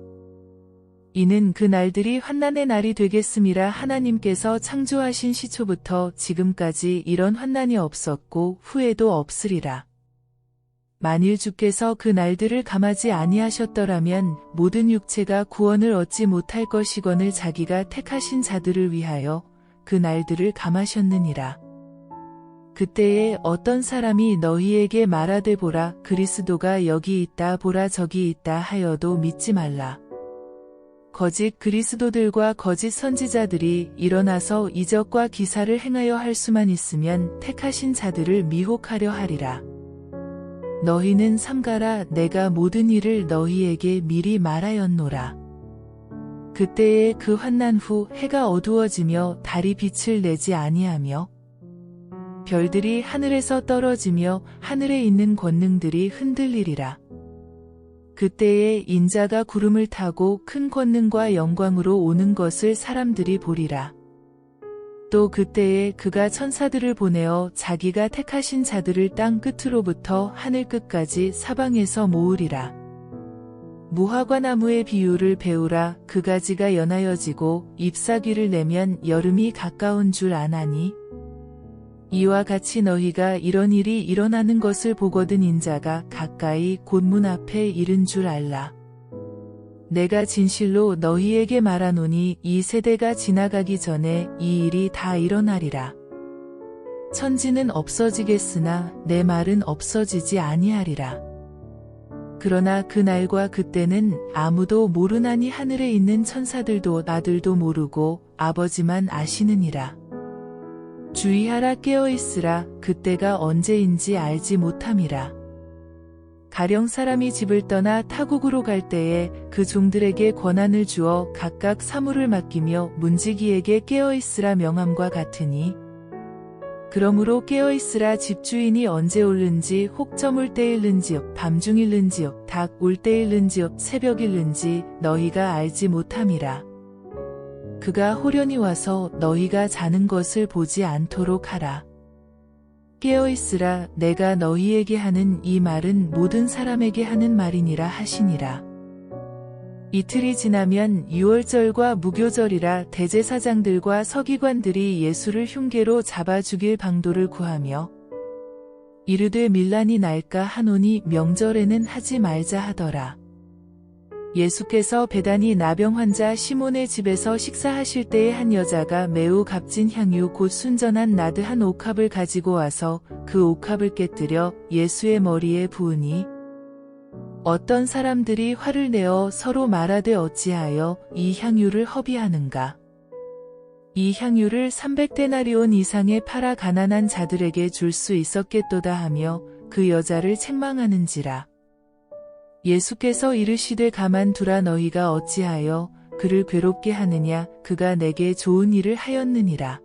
이는 그 날들이 환난의 날이 되겠음이라. 하나님께서 창조하신 시초부터 지금까지 이런 환난이 없었고 후에도 없으리라. 만일 주께서 그 날들을 감하지 아니하셨더라면 모든 육체가 구원을 얻지 못할 것이거늘 자기가 택하신 자들을 위하여 그 날들을 감하셨느니라. 그때에 어떤 사람이 너희에게 말하되 보라 그리스도가 여기 있다 보라 저기 있다 하여도 믿지 말라. 거짓 그리스도들과 거짓 선지자들이 일어나서 이적과 기사를 행하여 할 수만 있으면 택하신 자들을 미혹하려 하리라. 너희는 삼가라. 내가 모든 일을 너희에게 미리 말하였노라. 그때에 그 환난 후 해가 어두워지며 달이 빛을 내지 아니하며 별들이 하늘에서 떨어지며 하늘에 있는 권능들이 흔들리리라. 그때에 인자가 구름을 타고 큰 권능과 영광으로 오는 것을 사람들이 보리라. 또 그때에 그가 천사들을 보내어 자기가 택하신 자들을 땅 끝으로부터 하늘 끝까지 사방에서 모으리라. 무화과 나무의 비유를 배우라. 그 가지가 연하여지고 잎사귀를 내면 여름이 가까운 줄 아나니 이와 같이 너희가 이런 일이 일어나는 것을 보거든 인자가 가까이 곧 문 앞에 이른 줄 알라. 내가 진실로 너희에게 말하노니 이 세대가 지나가기 전에 이 일이 다 일어나리라. 천지는 없어지겠으나 내 말은 없어지지 아니하리라. 그러나 그 날과 그때는 아무도 모르나니 하늘에 있는 천사들도 아들도 모르고 아버지만 아시느니라. 주의하라. 깨어있으라. 그때가 언제인지 알지 못함이라. 가령 사람이 집을 떠나 타국으로 갈 때에 그 종들에게 권한을 주어 각각 사물을 맡기며 문지기에게 깨어있으라 명함과 같으니 그러므로 깨어있으라. 집주인이 언제 올는지 혹 저물 때일는지요 밤중일는지요 닭 울 때일는지요 새벽일는지 너희가 알지 못함이라. 그가 호련히 와서 너희가 자는 것을 보지 않도록 하라. 깨어있으라. 내가 너희에게 하는 이 말은 모든 사람에게 하는 말이니라 하시니라. 이틀이 지나면 유월절과 무교절이라 대제사장들과 서기관들이 예수를 흉계로 잡아 죽일 방도를 구하며 이르되 밀란이 날까 하노니 명절에는 하지 말자 하더라. 예수께서 베다니 나병 환자 시몬의 집에서 식사하실 때에 한 여자가 매우 값진 향유 곧 순전한 나드 한 옥합을 가지고 와서 그 옥합을 깨뜨려 예수의 머리에 부으니 어떤 사람들이 화를 내어 서로 말하되 어찌하여 이 향유를 허비하는가. 이 향유를 300데나리온 이상에 팔아 가난한 자들에게 줄 수 있었겠도다 하며 그 여자를 책망하는지라. 예수께서 이르시되 가만두라. 너희가 어찌하여 그를 괴롭게 하느냐. 그가 내게 좋은 일을 하였느니라.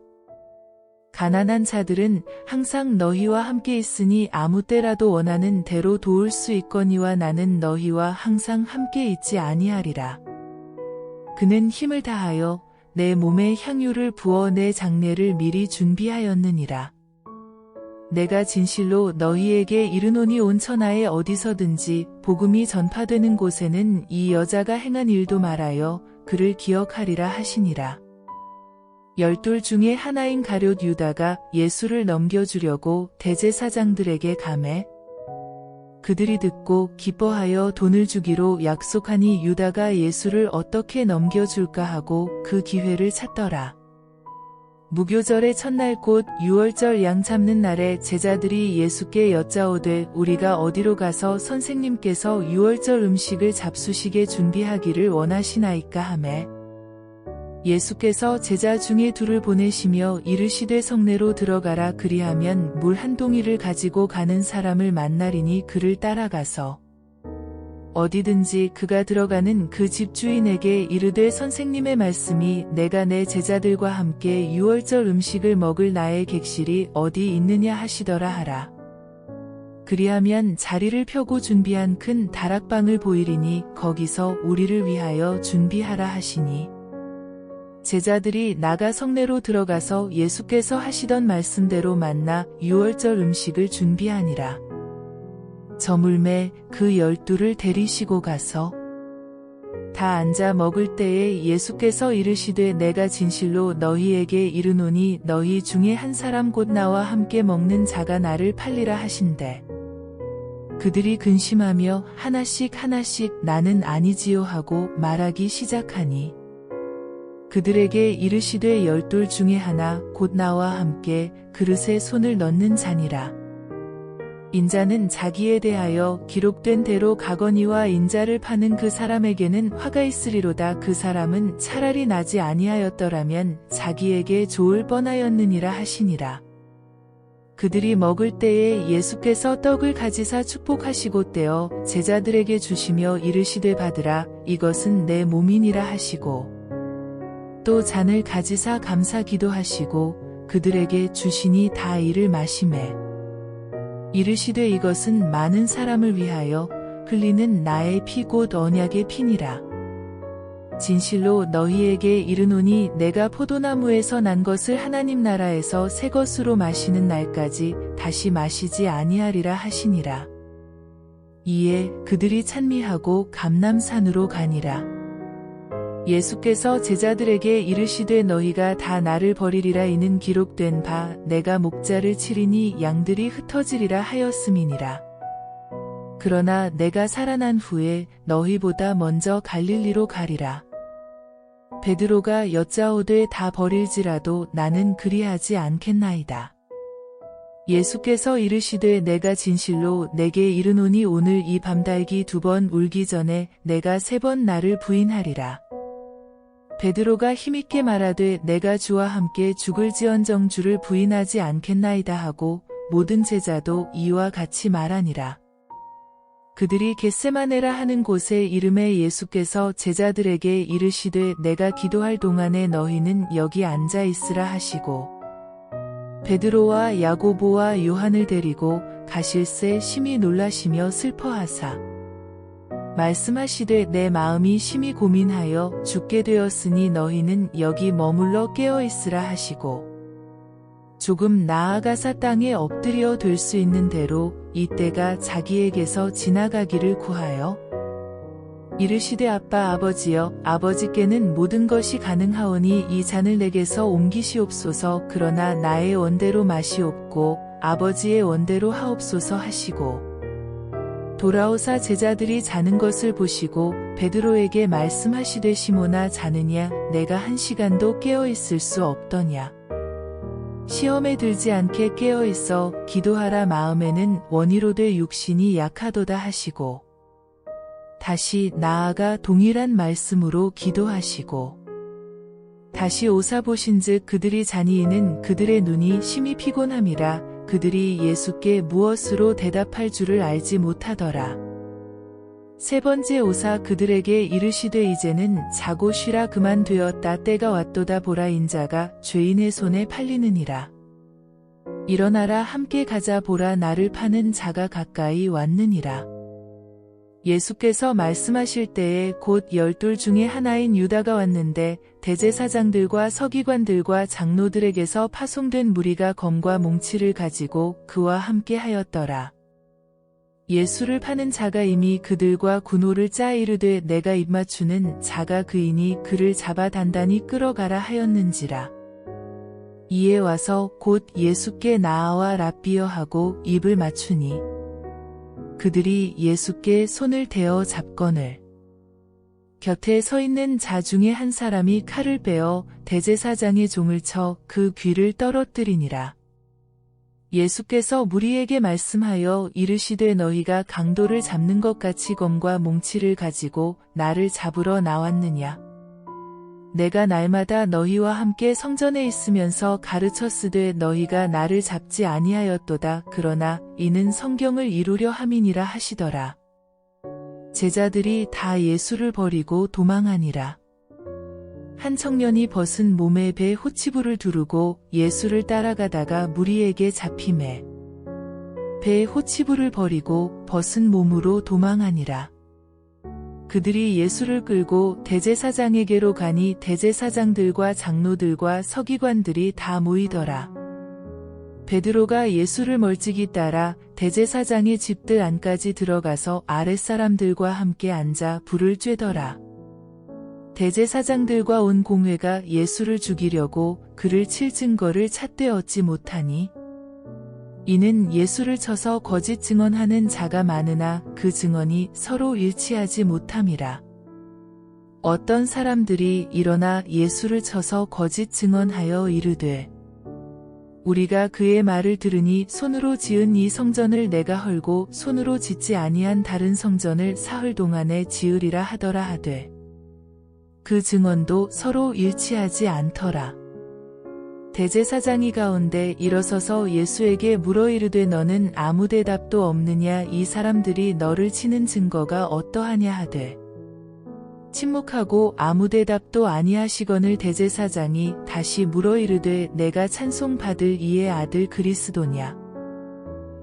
가난한 자들은 항상 너희와 함께 있으니 아무 때라도 원하는 대로 도울 수 있거니와 나는 너희와 항상 함께 있지 아니하리라. 그는 힘을 다하여 내 몸에 향유를 부어 내 장례를 미리 준비하였느니라. 내가 진실로 너희에게 이르노니 온 천하에 어디서든지 복음이 전파되는 곳에는 이 여자가 행한 일도 말하여 그를 기억하리라 하시니라. 12 중에 하나인 가룟 유다가 예수를 넘겨주려고 대제사장들에게 가매 그들이 듣고 기뻐하여 돈을 주기로 약속하니 유다가 예수를 어떻게 넘겨줄까 하고 그 기회를 찾더라. 무교절의 첫날 곧 유월절 양 잡는 날에 제자들이 예수께 여짜오되 우리가 어디로 가서 선생님께서 유월절 음식을 잡수시게 준비하기를 원하시나이까 하매 예수께서 제자 중에 둘을 보내시며 이르시되 성내로 들어가라. 그리하면 물 한 동이를 가지고 가는 사람을 만나리니 그를 따라가서 어디든지 그가 들어가는 그 집주인에게 이르되 선생님의 말씀이 내가 내 제자들과 함께 유월절 음식을 먹을 나의 객실이 어디 있느냐 하시더라 하라. 그리하면 자리를 펴고 준비한 큰 다락방을 보이리니 거기서 우리를 위하여 준비하라 하시니 제자들이 나가 성내로 들어가서 예수께서 하시던 말씀대로 만나 유월절 음식을 준비하니라. 저물매 그 12를 데리시고 가서 다 앉아 먹을 때에 예수께서 이르시되 내가 진실로 너희에게 이르노니 너희 중에 한 사람 곧 나와 함께 먹는 자가 나를 팔리라 하신대. 그들이 근심하며 하나씩 나는 아니지요 하고 말하기 시작하니 그들에게 이르시되 12 중에 하나 곧 나와 함께 그릇에 손을 넣는 자니라. 인자는 자기에 대하여 기록된 대로 가거니와 인자를 파는 그 사람에게는 화가 있으리로다. 그 사람은 차라리 나지 아니하였더라면 자기에게 좋을 뻔하였느니라 하시니라. 그들이 먹을 때에 예수께서 떡을 가지사 축복하시고 떼어 제자들에게 주시며 이르시되 받으라. 이것은 내 몸이니라 하시고 또 잔을 가지사 감사 기도하시고 그들에게 주시니 다 이를 마시매 이르시되 이것은 많은 사람을 위하여 흘리는 나의 피 곧 언약의 피니라. 진실로 너희에게 이르노니 내가 포도나무에서 난 것을 하나님 나라에서 새 것으로 마시는 날까지 다시 마시지 아니하리라 하시니라. 이에 그들이 찬미하고 감람산으로 가니라. 예수께서 제자들에게 이르시되 너희가 다 나를 버리리라. 이는 기록된 바 내가 목자를 치리니 양들이 흩어지리라 하였음이니라. 그러나 내가 살아난 후에 너희보다 먼저 갈릴리로 가리라. 베드로가 여짜오되 다 버릴지라도 나는 그리하지 않겠나이다. 예수께서 이르시되 내가 진실로 내게 이르노니 오늘 이 밤달기 2번 울기 전에 내가 3번 나를 부인하리라. 베드로가 힘있게 말하되 내가 주와 함께 죽을지언정 주를 부인하지 않겠나이다 하고 모든 제자도 이와 같이 말하니라. 그들이 겟세마네라 하는 곳에 이름에 예수께서 제자들에게 이르시되 내가 기도할 동안에 너희는 여기 앉아 있으라 하시고 베드로와 야고보와 요한을 데리고 가실새 심히 놀라시며 슬퍼하사 말씀하시되 내 마음이 심히 고민하여 죽게 되었으니 너희는 여기 머물러 깨어 있으라 하시고 조금 나아가사 땅에 엎드려 될 수 있는 대로 이때가 자기에게서 지나가기를 구하여 이르시되 아빠 아버지여 아버지께는 모든 것이 가능하오니 이 잔을 내게서 옮기시옵소서. 그러나 나의 원대로 마시옵고 아버지의 원대로 하옵소서 하시고 돌아오사 제자들이 자는 것을 보시고 베드로에게 말씀하시되 시몬아 자느냐 내가 1시간도 깨어 있을 수 없더냐. 시험에 들지 않게 깨어 있어 기도하라 마음에는 원이로되 육신이 약하도다 하시고 다시 나아가 동일한 말씀으로 기도하시고 다시 오사 보신즉 그들이 자니이는 그들의 눈이 심히 피곤함이라 그들이 예수께 무엇으로 대답할 줄을 알지 못하더라. 세 번째 오사 그들에게 이르시되 이제는 자고 쉬라 그만되었다 때가 왔도다 보라 인자가 죄인의 손에 팔리느니라. 일어나라 함께 가자 보라 나를 파는 자가 가까이 왔느니라. 예수께서 말씀하실 때에 곧 12 중에 하나인 유다가 왔는데 대제사장들과 서기관들과 장로들에게서 파송된 무리가 검과 몽치를 가지고 그와 함께 하였더라. 예수를 파는 자가 이미 그들과 군호를 짜 이르되 내가 입맞추는 자가 그이니 그를 잡아 단단히 끌어가라 하였는지라. 이에 와서 곧 예수께 나아와 랍비여 하고 입을 맞추니 그들이 예수께 손을 대어 잡거늘 곁에 서 있는 자 중에 한 사람이 칼을 빼어 대제사장의 종을 쳐 그 귀를 떨어뜨리니라. 예수께서 무리에게 말씀하여 이르시되 너희가 강도를 잡는 것 같이 검과 몽치를 가지고 나를 잡으러 나왔느냐. 내가 날마다 너희와 함께 성전에 있으면서 가르쳤으되 너희가 나를 잡지 아니하였도다. 그러나 이는 성경을 이루려 함이니라 하시더라. 제자들이 다 예수를 버리고 도망하니라. 한 청년이 벗은 몸에 배 호치부를 두르고 예수를 따라가다가 무리에게 잡히매 배에 호치부를 버리고 벗은 몸으로 도망하니라. 그들이 예수를 끌고 대제사장에게로 가니 대제사장들과 장로들과 서기관들이 다 모이더라. 베드로가 예수를 멀찍이 따라 대제사장의 집들 안까지 들어가서 아랫사람들과 함께 앉아 불을 쬐더라. 대제사장들과 온 공회가 예수를 죽이려고 그를 칠 증거를 찾되 얻지 못하니 이는 예수를 쳐서 거짓 증언하는 자가 많으나 그 증언이 서로 일치하지 못함이라. 어떤 사람들이 일어나 예수를 쳐서 거짓 증언하여 이르되 우리가 그의 말을 들으니 손으로 지은 이 성전을 내가 헐고 손으로 짓지 아니한 다른 성전을 사흘 동안에 지으리라 하더라 하되 그 증언도 서로 일치하지 않더라. 대제사장이 가운데 일어서서 예수에게 물어 이르되 너는 아무 대답도 없느냐 이 사람들이 너를 치는 증거가 어떠하냐 하되 침묵하고 아무 대답도 아니하시거늘 대제사장이 다시 물어 이르되 내가 찬송받을 이의 아들 그리스도냐.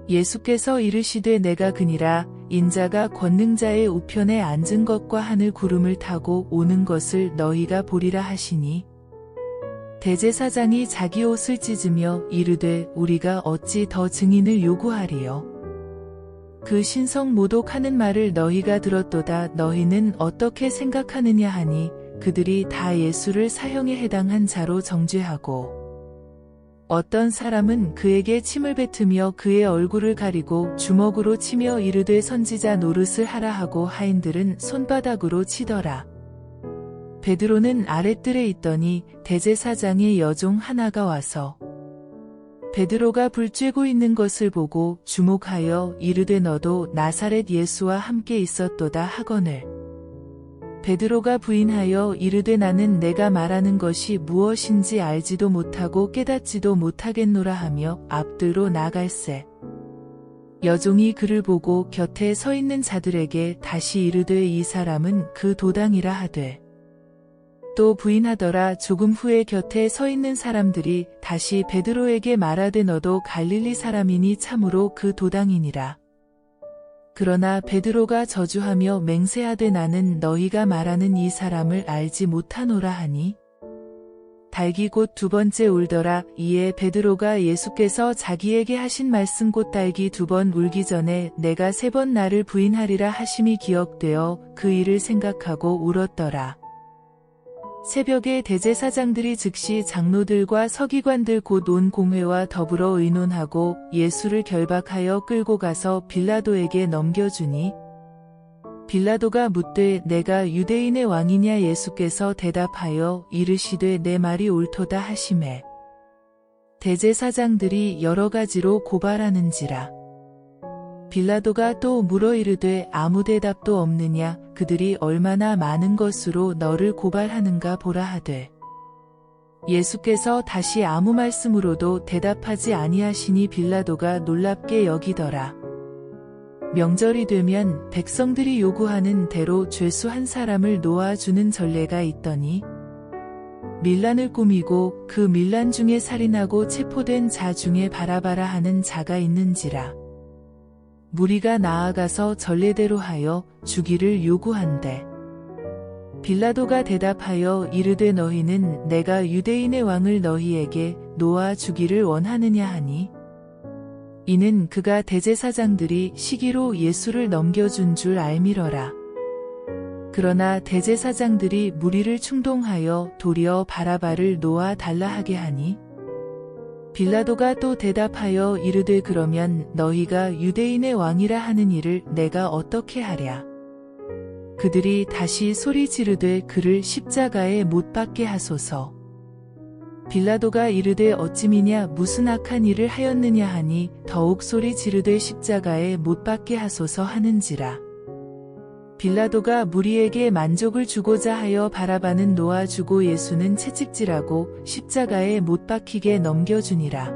예수께서 이르시되 내가 그니라. 인자가 권능자의 우편에 앉은 것과 하늘 구름을 타고 오는 것을 너희가 보리라 하시니 대제사장이 자기 옷을 찢으며 이르되 우리가 어찌 더 증인을 요구하리요. 그 신성 모독하는 말을 너희가 들었도다. 너희는 어떻게 생각하느냐 하니 그들이 다 예수를 사형에 해당한 자로 정죄하고 어떤 사람은 그에게 침을 뱉으며 그의 얼굴을 가리고 주먹으로 치며 이르되 선지자 노릇을 하라 하고 하인들은 손바닥으로 치더라. 베드로는 아랫뜰에 있더니 대제사장의 여종 하나가 와서 베드로가 불 쬐고 있는 것을 보고 주목하여 이르되 너도 나사렛 예수와 함께 있었도다 하거늘 베드로가 부인하여 이르되 나는 내가 말하는 것이 무엇인지 알지도 못하고 깨닫지도 못하겠노라 하며 앞뒤로 나갈새 여종이 그를 보고 곁에 서 있는 자들에게 다시 이르되 이 사람은 그 도당이라 하되 또 부인하더라. 조금 후에 곁에 서 있는 사람들이 다시 베드로에게 말하되 너도 갈릴리 사람이니 참으로 그 도당이니라. 그러나 베드로가 저주하며 맹세하되 나는 너희가 말하는 이 사람을 알지 못하노라 하니 닭이 곧 2번째 울더라. 이에 베드로가 예수께서 자기에게 하신 말씀 곧 닭이 2번 울기 전에 내가 3번 나를 부인하리라 하심이 기억되어 그 일을 생각하고 울었더라. 새벽에 대제사장들이 즉시 장로들과 서기관들 곧 온 공회와 더불어 의논하고 예수를 결박하여 끌고 가서 빌라도에게 넘겨주니 빌라도가 묻되 내가 유대인의 왕이냐 예수께서 대답하여 이르시되 내 말이 옳도다 하시매 대제사장들이 여러 가지로 고발하는지라. 빌라도가 또 물어 이르되 아무 대답도 없느냐 그들이 얼마나 많은 것으로 너를 고발하는가 보라 하되 예수께서 다시 아무 말씀으로도 대답하지 아니하시니 빌라도가 놀랍게 여기더라. 명절이 되면 백성들이 요구하는 대로 죄수 한 사람을 놓아주는 전례가 있더니 밀란을 꾸미고 그 밀란 중에 살인하고 체포된 자 중에 바라바라 하는 자가 있는지라. 무리가 나아가서 전례대로 하여 주기를 요구한대. 빌라도가 대답하여 이르되 너희는 내가 유대인의 왕을 너희에게 놓아 주기를 원하느냐 하니 이는 그가 대제사장들이 시기로 예수를 넘겨준 줄 알미러라. 그러나 대제사장들이 무리를 충동하여 도리어 바라바를 놓아 달라 하게 하니 빌라도가 또 대답하여 이르되 그러면 너희가 유대인의 왕이라 하는 이를 내가 어떻게 하랴. 그들이 다시 소리 지르되 그를 십자가에 못 박게 하소서. 빌라도가 이르되 어찌미냐 무슨 악한 일을 하였느냐 하니 더욱 소리 지르되 십자가에 못 박게 하소서 하는지라. 빌라도가 무리에게 만족을 주고자 하여 바라바는 놓아주고 예수는 채찍질하고 십자가에 못 박히게 넘겨주니라.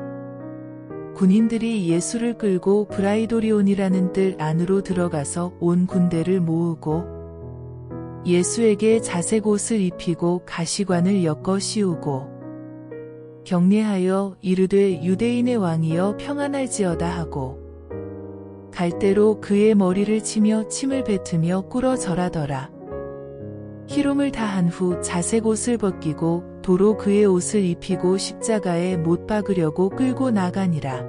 군인들이 예수를 끌고 브라이도리온이라는 뜰 안으로 들어가서 온 군대를 모으고 예수에게 자색 옷을 입히고 가시관을 엮어 씌우고 경례하여 이르되 유대인의 왕이여 평안할지어다 하고 갈대로 그의 머리를 치며 침을 뱉으며 꿇어 절하더라. 희롱을 다한 후 자색 옷을 벗기고 도로 그의 옷을 입히고 십자가에 못 박으려고 끌고 나가니라.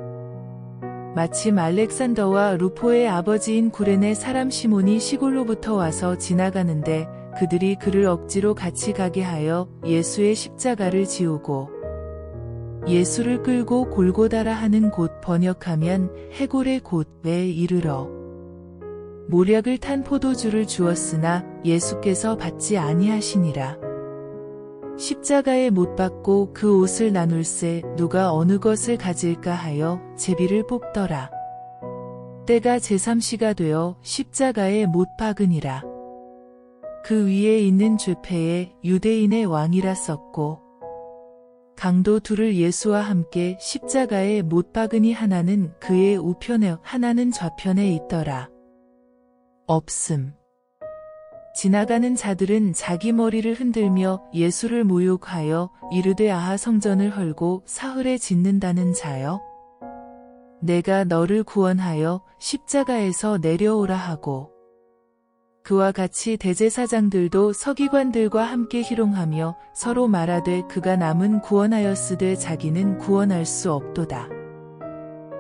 마침 알렉산더와 루포의 아버지인 구레네 사람 시몬이 시골로부터 와서 지나가는데 그들이 그를 억지로 같이 가게 하여 예수의 십자가를 지우고 예수를 끌고 골고다라 하는 곳 번역하면 해골의 곳에 이르러 모략을 탄 포도주를 주었으나 예수께서 받지 아니하시니라. 십자가에 못 박고 그 옷을 나눌세 누가 어느 것을 가질까 하여 제비를 뽑더라. 때가 제3시가 되어 십자가에 못 박으니라. 그 위에 있는 죄패에 유대인의 왕이라 썼고 강도 둘을 예수와 함께 십자가에 못 박으니 하나는 그의 우편에 하나는 좌편에 있더라. 없음. 지나가는 자들은 자기 머리를 흔들며 예수를 모욕하여 이르되 아하 성전을 헐고 사흘에 짓는다는 자여 내가 너를 구원하여 십자가에서 내려오라 하고 그와 같이 대제사장들도 서기관들과 함께 희롱하며 서로 말하되 그가 남은 구원하였으되 자기는 구원할 수 없도다.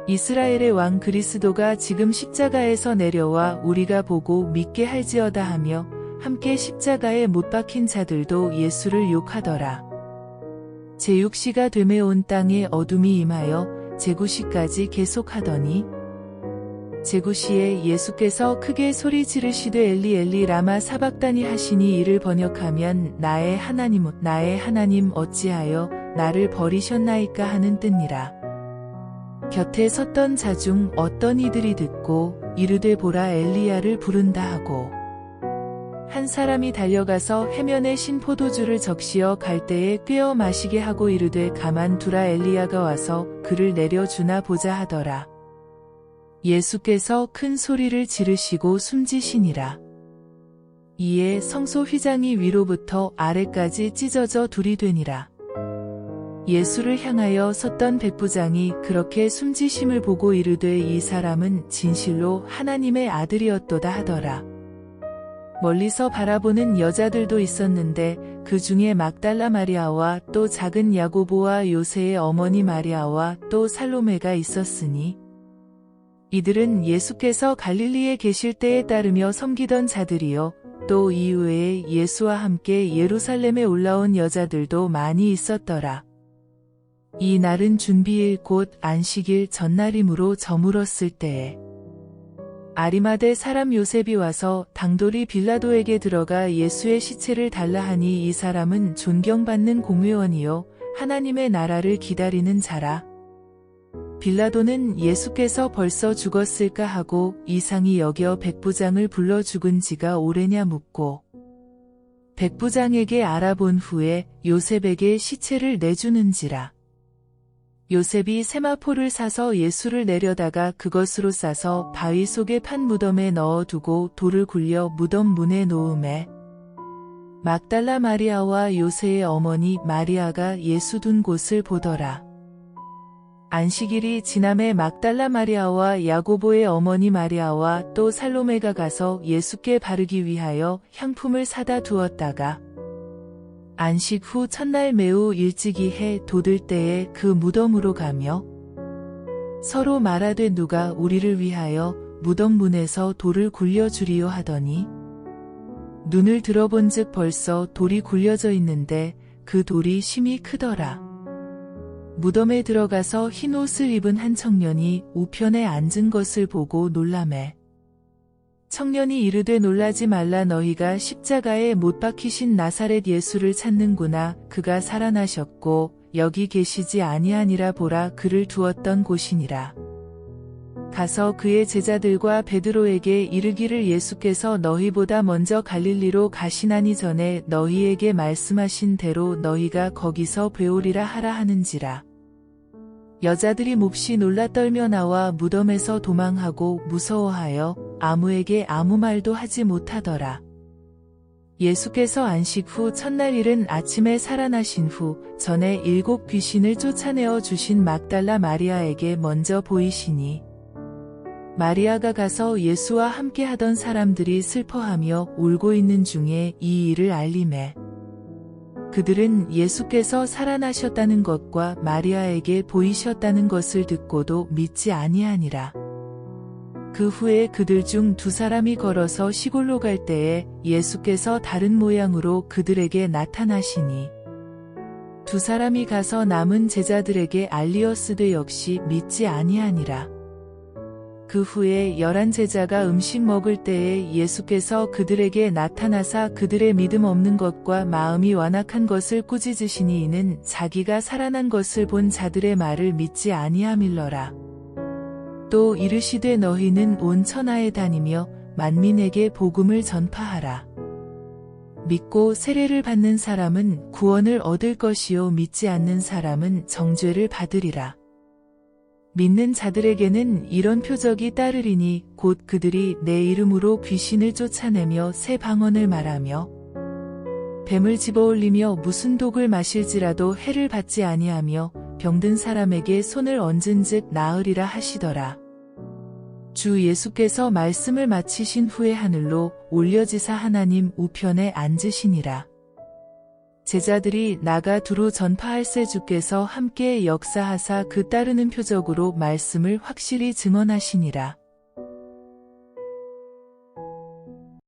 이스라엘의 왕 그리스도가 지금 십자가에서 내려와 우리가 보고 믿게 할지어다 하며 함께 십자가에 못 박힌 자들도 예수를 욕하더라. 제6시가 되매 온 땅에 어둠이 임하여 제9시까지 계속하더니 제9시에 예수께서 크게 소리 지르시되 엘리 엘리 라마 사박다니 하시니 이를 번역하면 나의 하나님 어찌하여 나를 버리셨나이까 하는 뜻니라. 곁에 섰던 자 중 어떤 이들이 듣고 이르되 보라 엘리야를 부른다 하고 한 사람이 달려가서 해면에 신 포도주를 적시어 갈대에 꿰어 마시게 하고 이르되 가만 두라 엘리야가 와서 그를 내려주나 보자 하더라. 예수께서 큰 소리를 지르시고 숨지시니라. 이에 성소 휘장이 위로부터 아래까지 찢어져 둘이 되니라. 예수를 향하여 섰던 백부장이 그렇게 숨지심을 보고 이르되 이 사람은 진실로 하나님의 아들이었도다 하더라. 멀리서 바라보는 여자들도 있었는데 그 중에 막달라 마리아와 또 작은 야고보와 요새의 어머니 마리아와 또 살로메가 있었으니 이들은 예수께서 갈릴리에 계실 때에 따르며 섬기던 자들이요 또 이후에 예수와 함께 예루살렘에 올라온 여자들도 많이 있었더라. 이 날은 준비일 곧 안식일 전날이므로 저물었을 때에 아리마대 사람 요셉이 와서 당돌이 빌라도에게 들어가 예수의 시체를 달라 하니 이 사람은 존경받는 공회원이요 하나님의 나라를 기다리는 자라. 빌라도는 예수께서 벌써 죽었을까 하고 이상히 여겨 백부장을 불러 죽은 지가 오래냐 묻고 백부장에게 알아본 후에 요셉에게 시체를 내주는지라. 요셉이 세마포를 사서 예수를 내려다가 그것으로 싸서 바위 속에 판 무덤에 넣어두고 돌을 굴려 무덤 문에 놓음에 막달라 마리아와 요새의 어머니 마리아가 예수 둔 곳을 보더라. 안식일이 지남에 막달라 마리아와 야고보의 어머니 마리아와 또 살로메가 가서 예수께 바르기 위하여 향품을 사다 두었다가 안식 후 첫날 매우 일찍이 해 돋을 때에 그 무덤으로 가며 서로 말하되 누가 우리를 위하여 무덤 문에서 돌을 굴려주리요 하더니 눈을 들어본즉 벌써 돌이 굴려져 있는데 그 돌이 심히 크더라. 무덤에 들어가서 흰 옷을 입은 한 청년이 우편에 앉은 것을 보고 놀라매 청년이 이르되 놀라지 말라 너희가 십자가에 못 박히신 나사렛 예수를 찾는구나. 그가 살아나셨고 여기 계시지 아니하니라. 보라 그를 두었던 곳이니라. 가서 그의 제자들과 베드로에게 이르기를 예수께서 너희보다 먼저 갈릴리로 가시나니 전에 너희에게 말씀하신 대로 너희가 거기서 뵈오리라 하라 하는지라. 여자들이 몹시 놀라 떨며 나와 무덤에서 도망하고 무서워하여 아무에게 아무 말도 하지 못하더라. 예수께서 안식 후 첫날 이른 아침에 살아나신 후 전에 7 귀신을 쫓아내어 주신 막달라 마리아에게 먼저 보이시니 마리아가 가서 예수와 함께 하던 사람들이 슬퍼하며 울고 있는 중에 이 일을 알림해 그들은 예수께서 살아나셨다는 것과 마리아에게 보이셨다는 것을 듣고도 믿지 아니하니라. 그 후에 그들 중 2 사람이 걸어서 시골로 갈 때에 예수께서 다른 모양으로 그들에게 나타나시니 2 사람이 가서 남은 제자들에게 알리었으되 역시 믿지 아니하니라. 그 후에 11 제자가 음식 먹을 때에 예수께서 그들에게 나타나사 그들의 믿음 없는 것과 마음이 완악한 것을 꾸짖으시니 이는 자기가 살아난 것을 본 자들의 말을 믿지 아니함일러라. 또 이르시되 너희는 온 천하에 다니며 만민에게 복음을 전파하라. 믿고 세례를 받는 사람은 구원을 얻을 것이요 믿지 않는 사람은 정죄를 받으리라. 믿는 자들에게는 이런 표적이 따르리니 곧 그들이 내 이름으로 귀신을 쫓아내며 새 방언을 말하며 뱀을 집어올리며 무슨 독을 마실지라도 해를 받지 아니하며 병든 사람에게 손을 얹은즉 나으리라 하시더라. 주 예수께서 말씀을 마치신 후에 하늘로 올려지사 하나님 우편에 앉으시니라. 제자들이 나가 두루 전파할새 주께서 함께 역사하사 그 따르는 표적으로 말씀을 확실히 증언하시니라.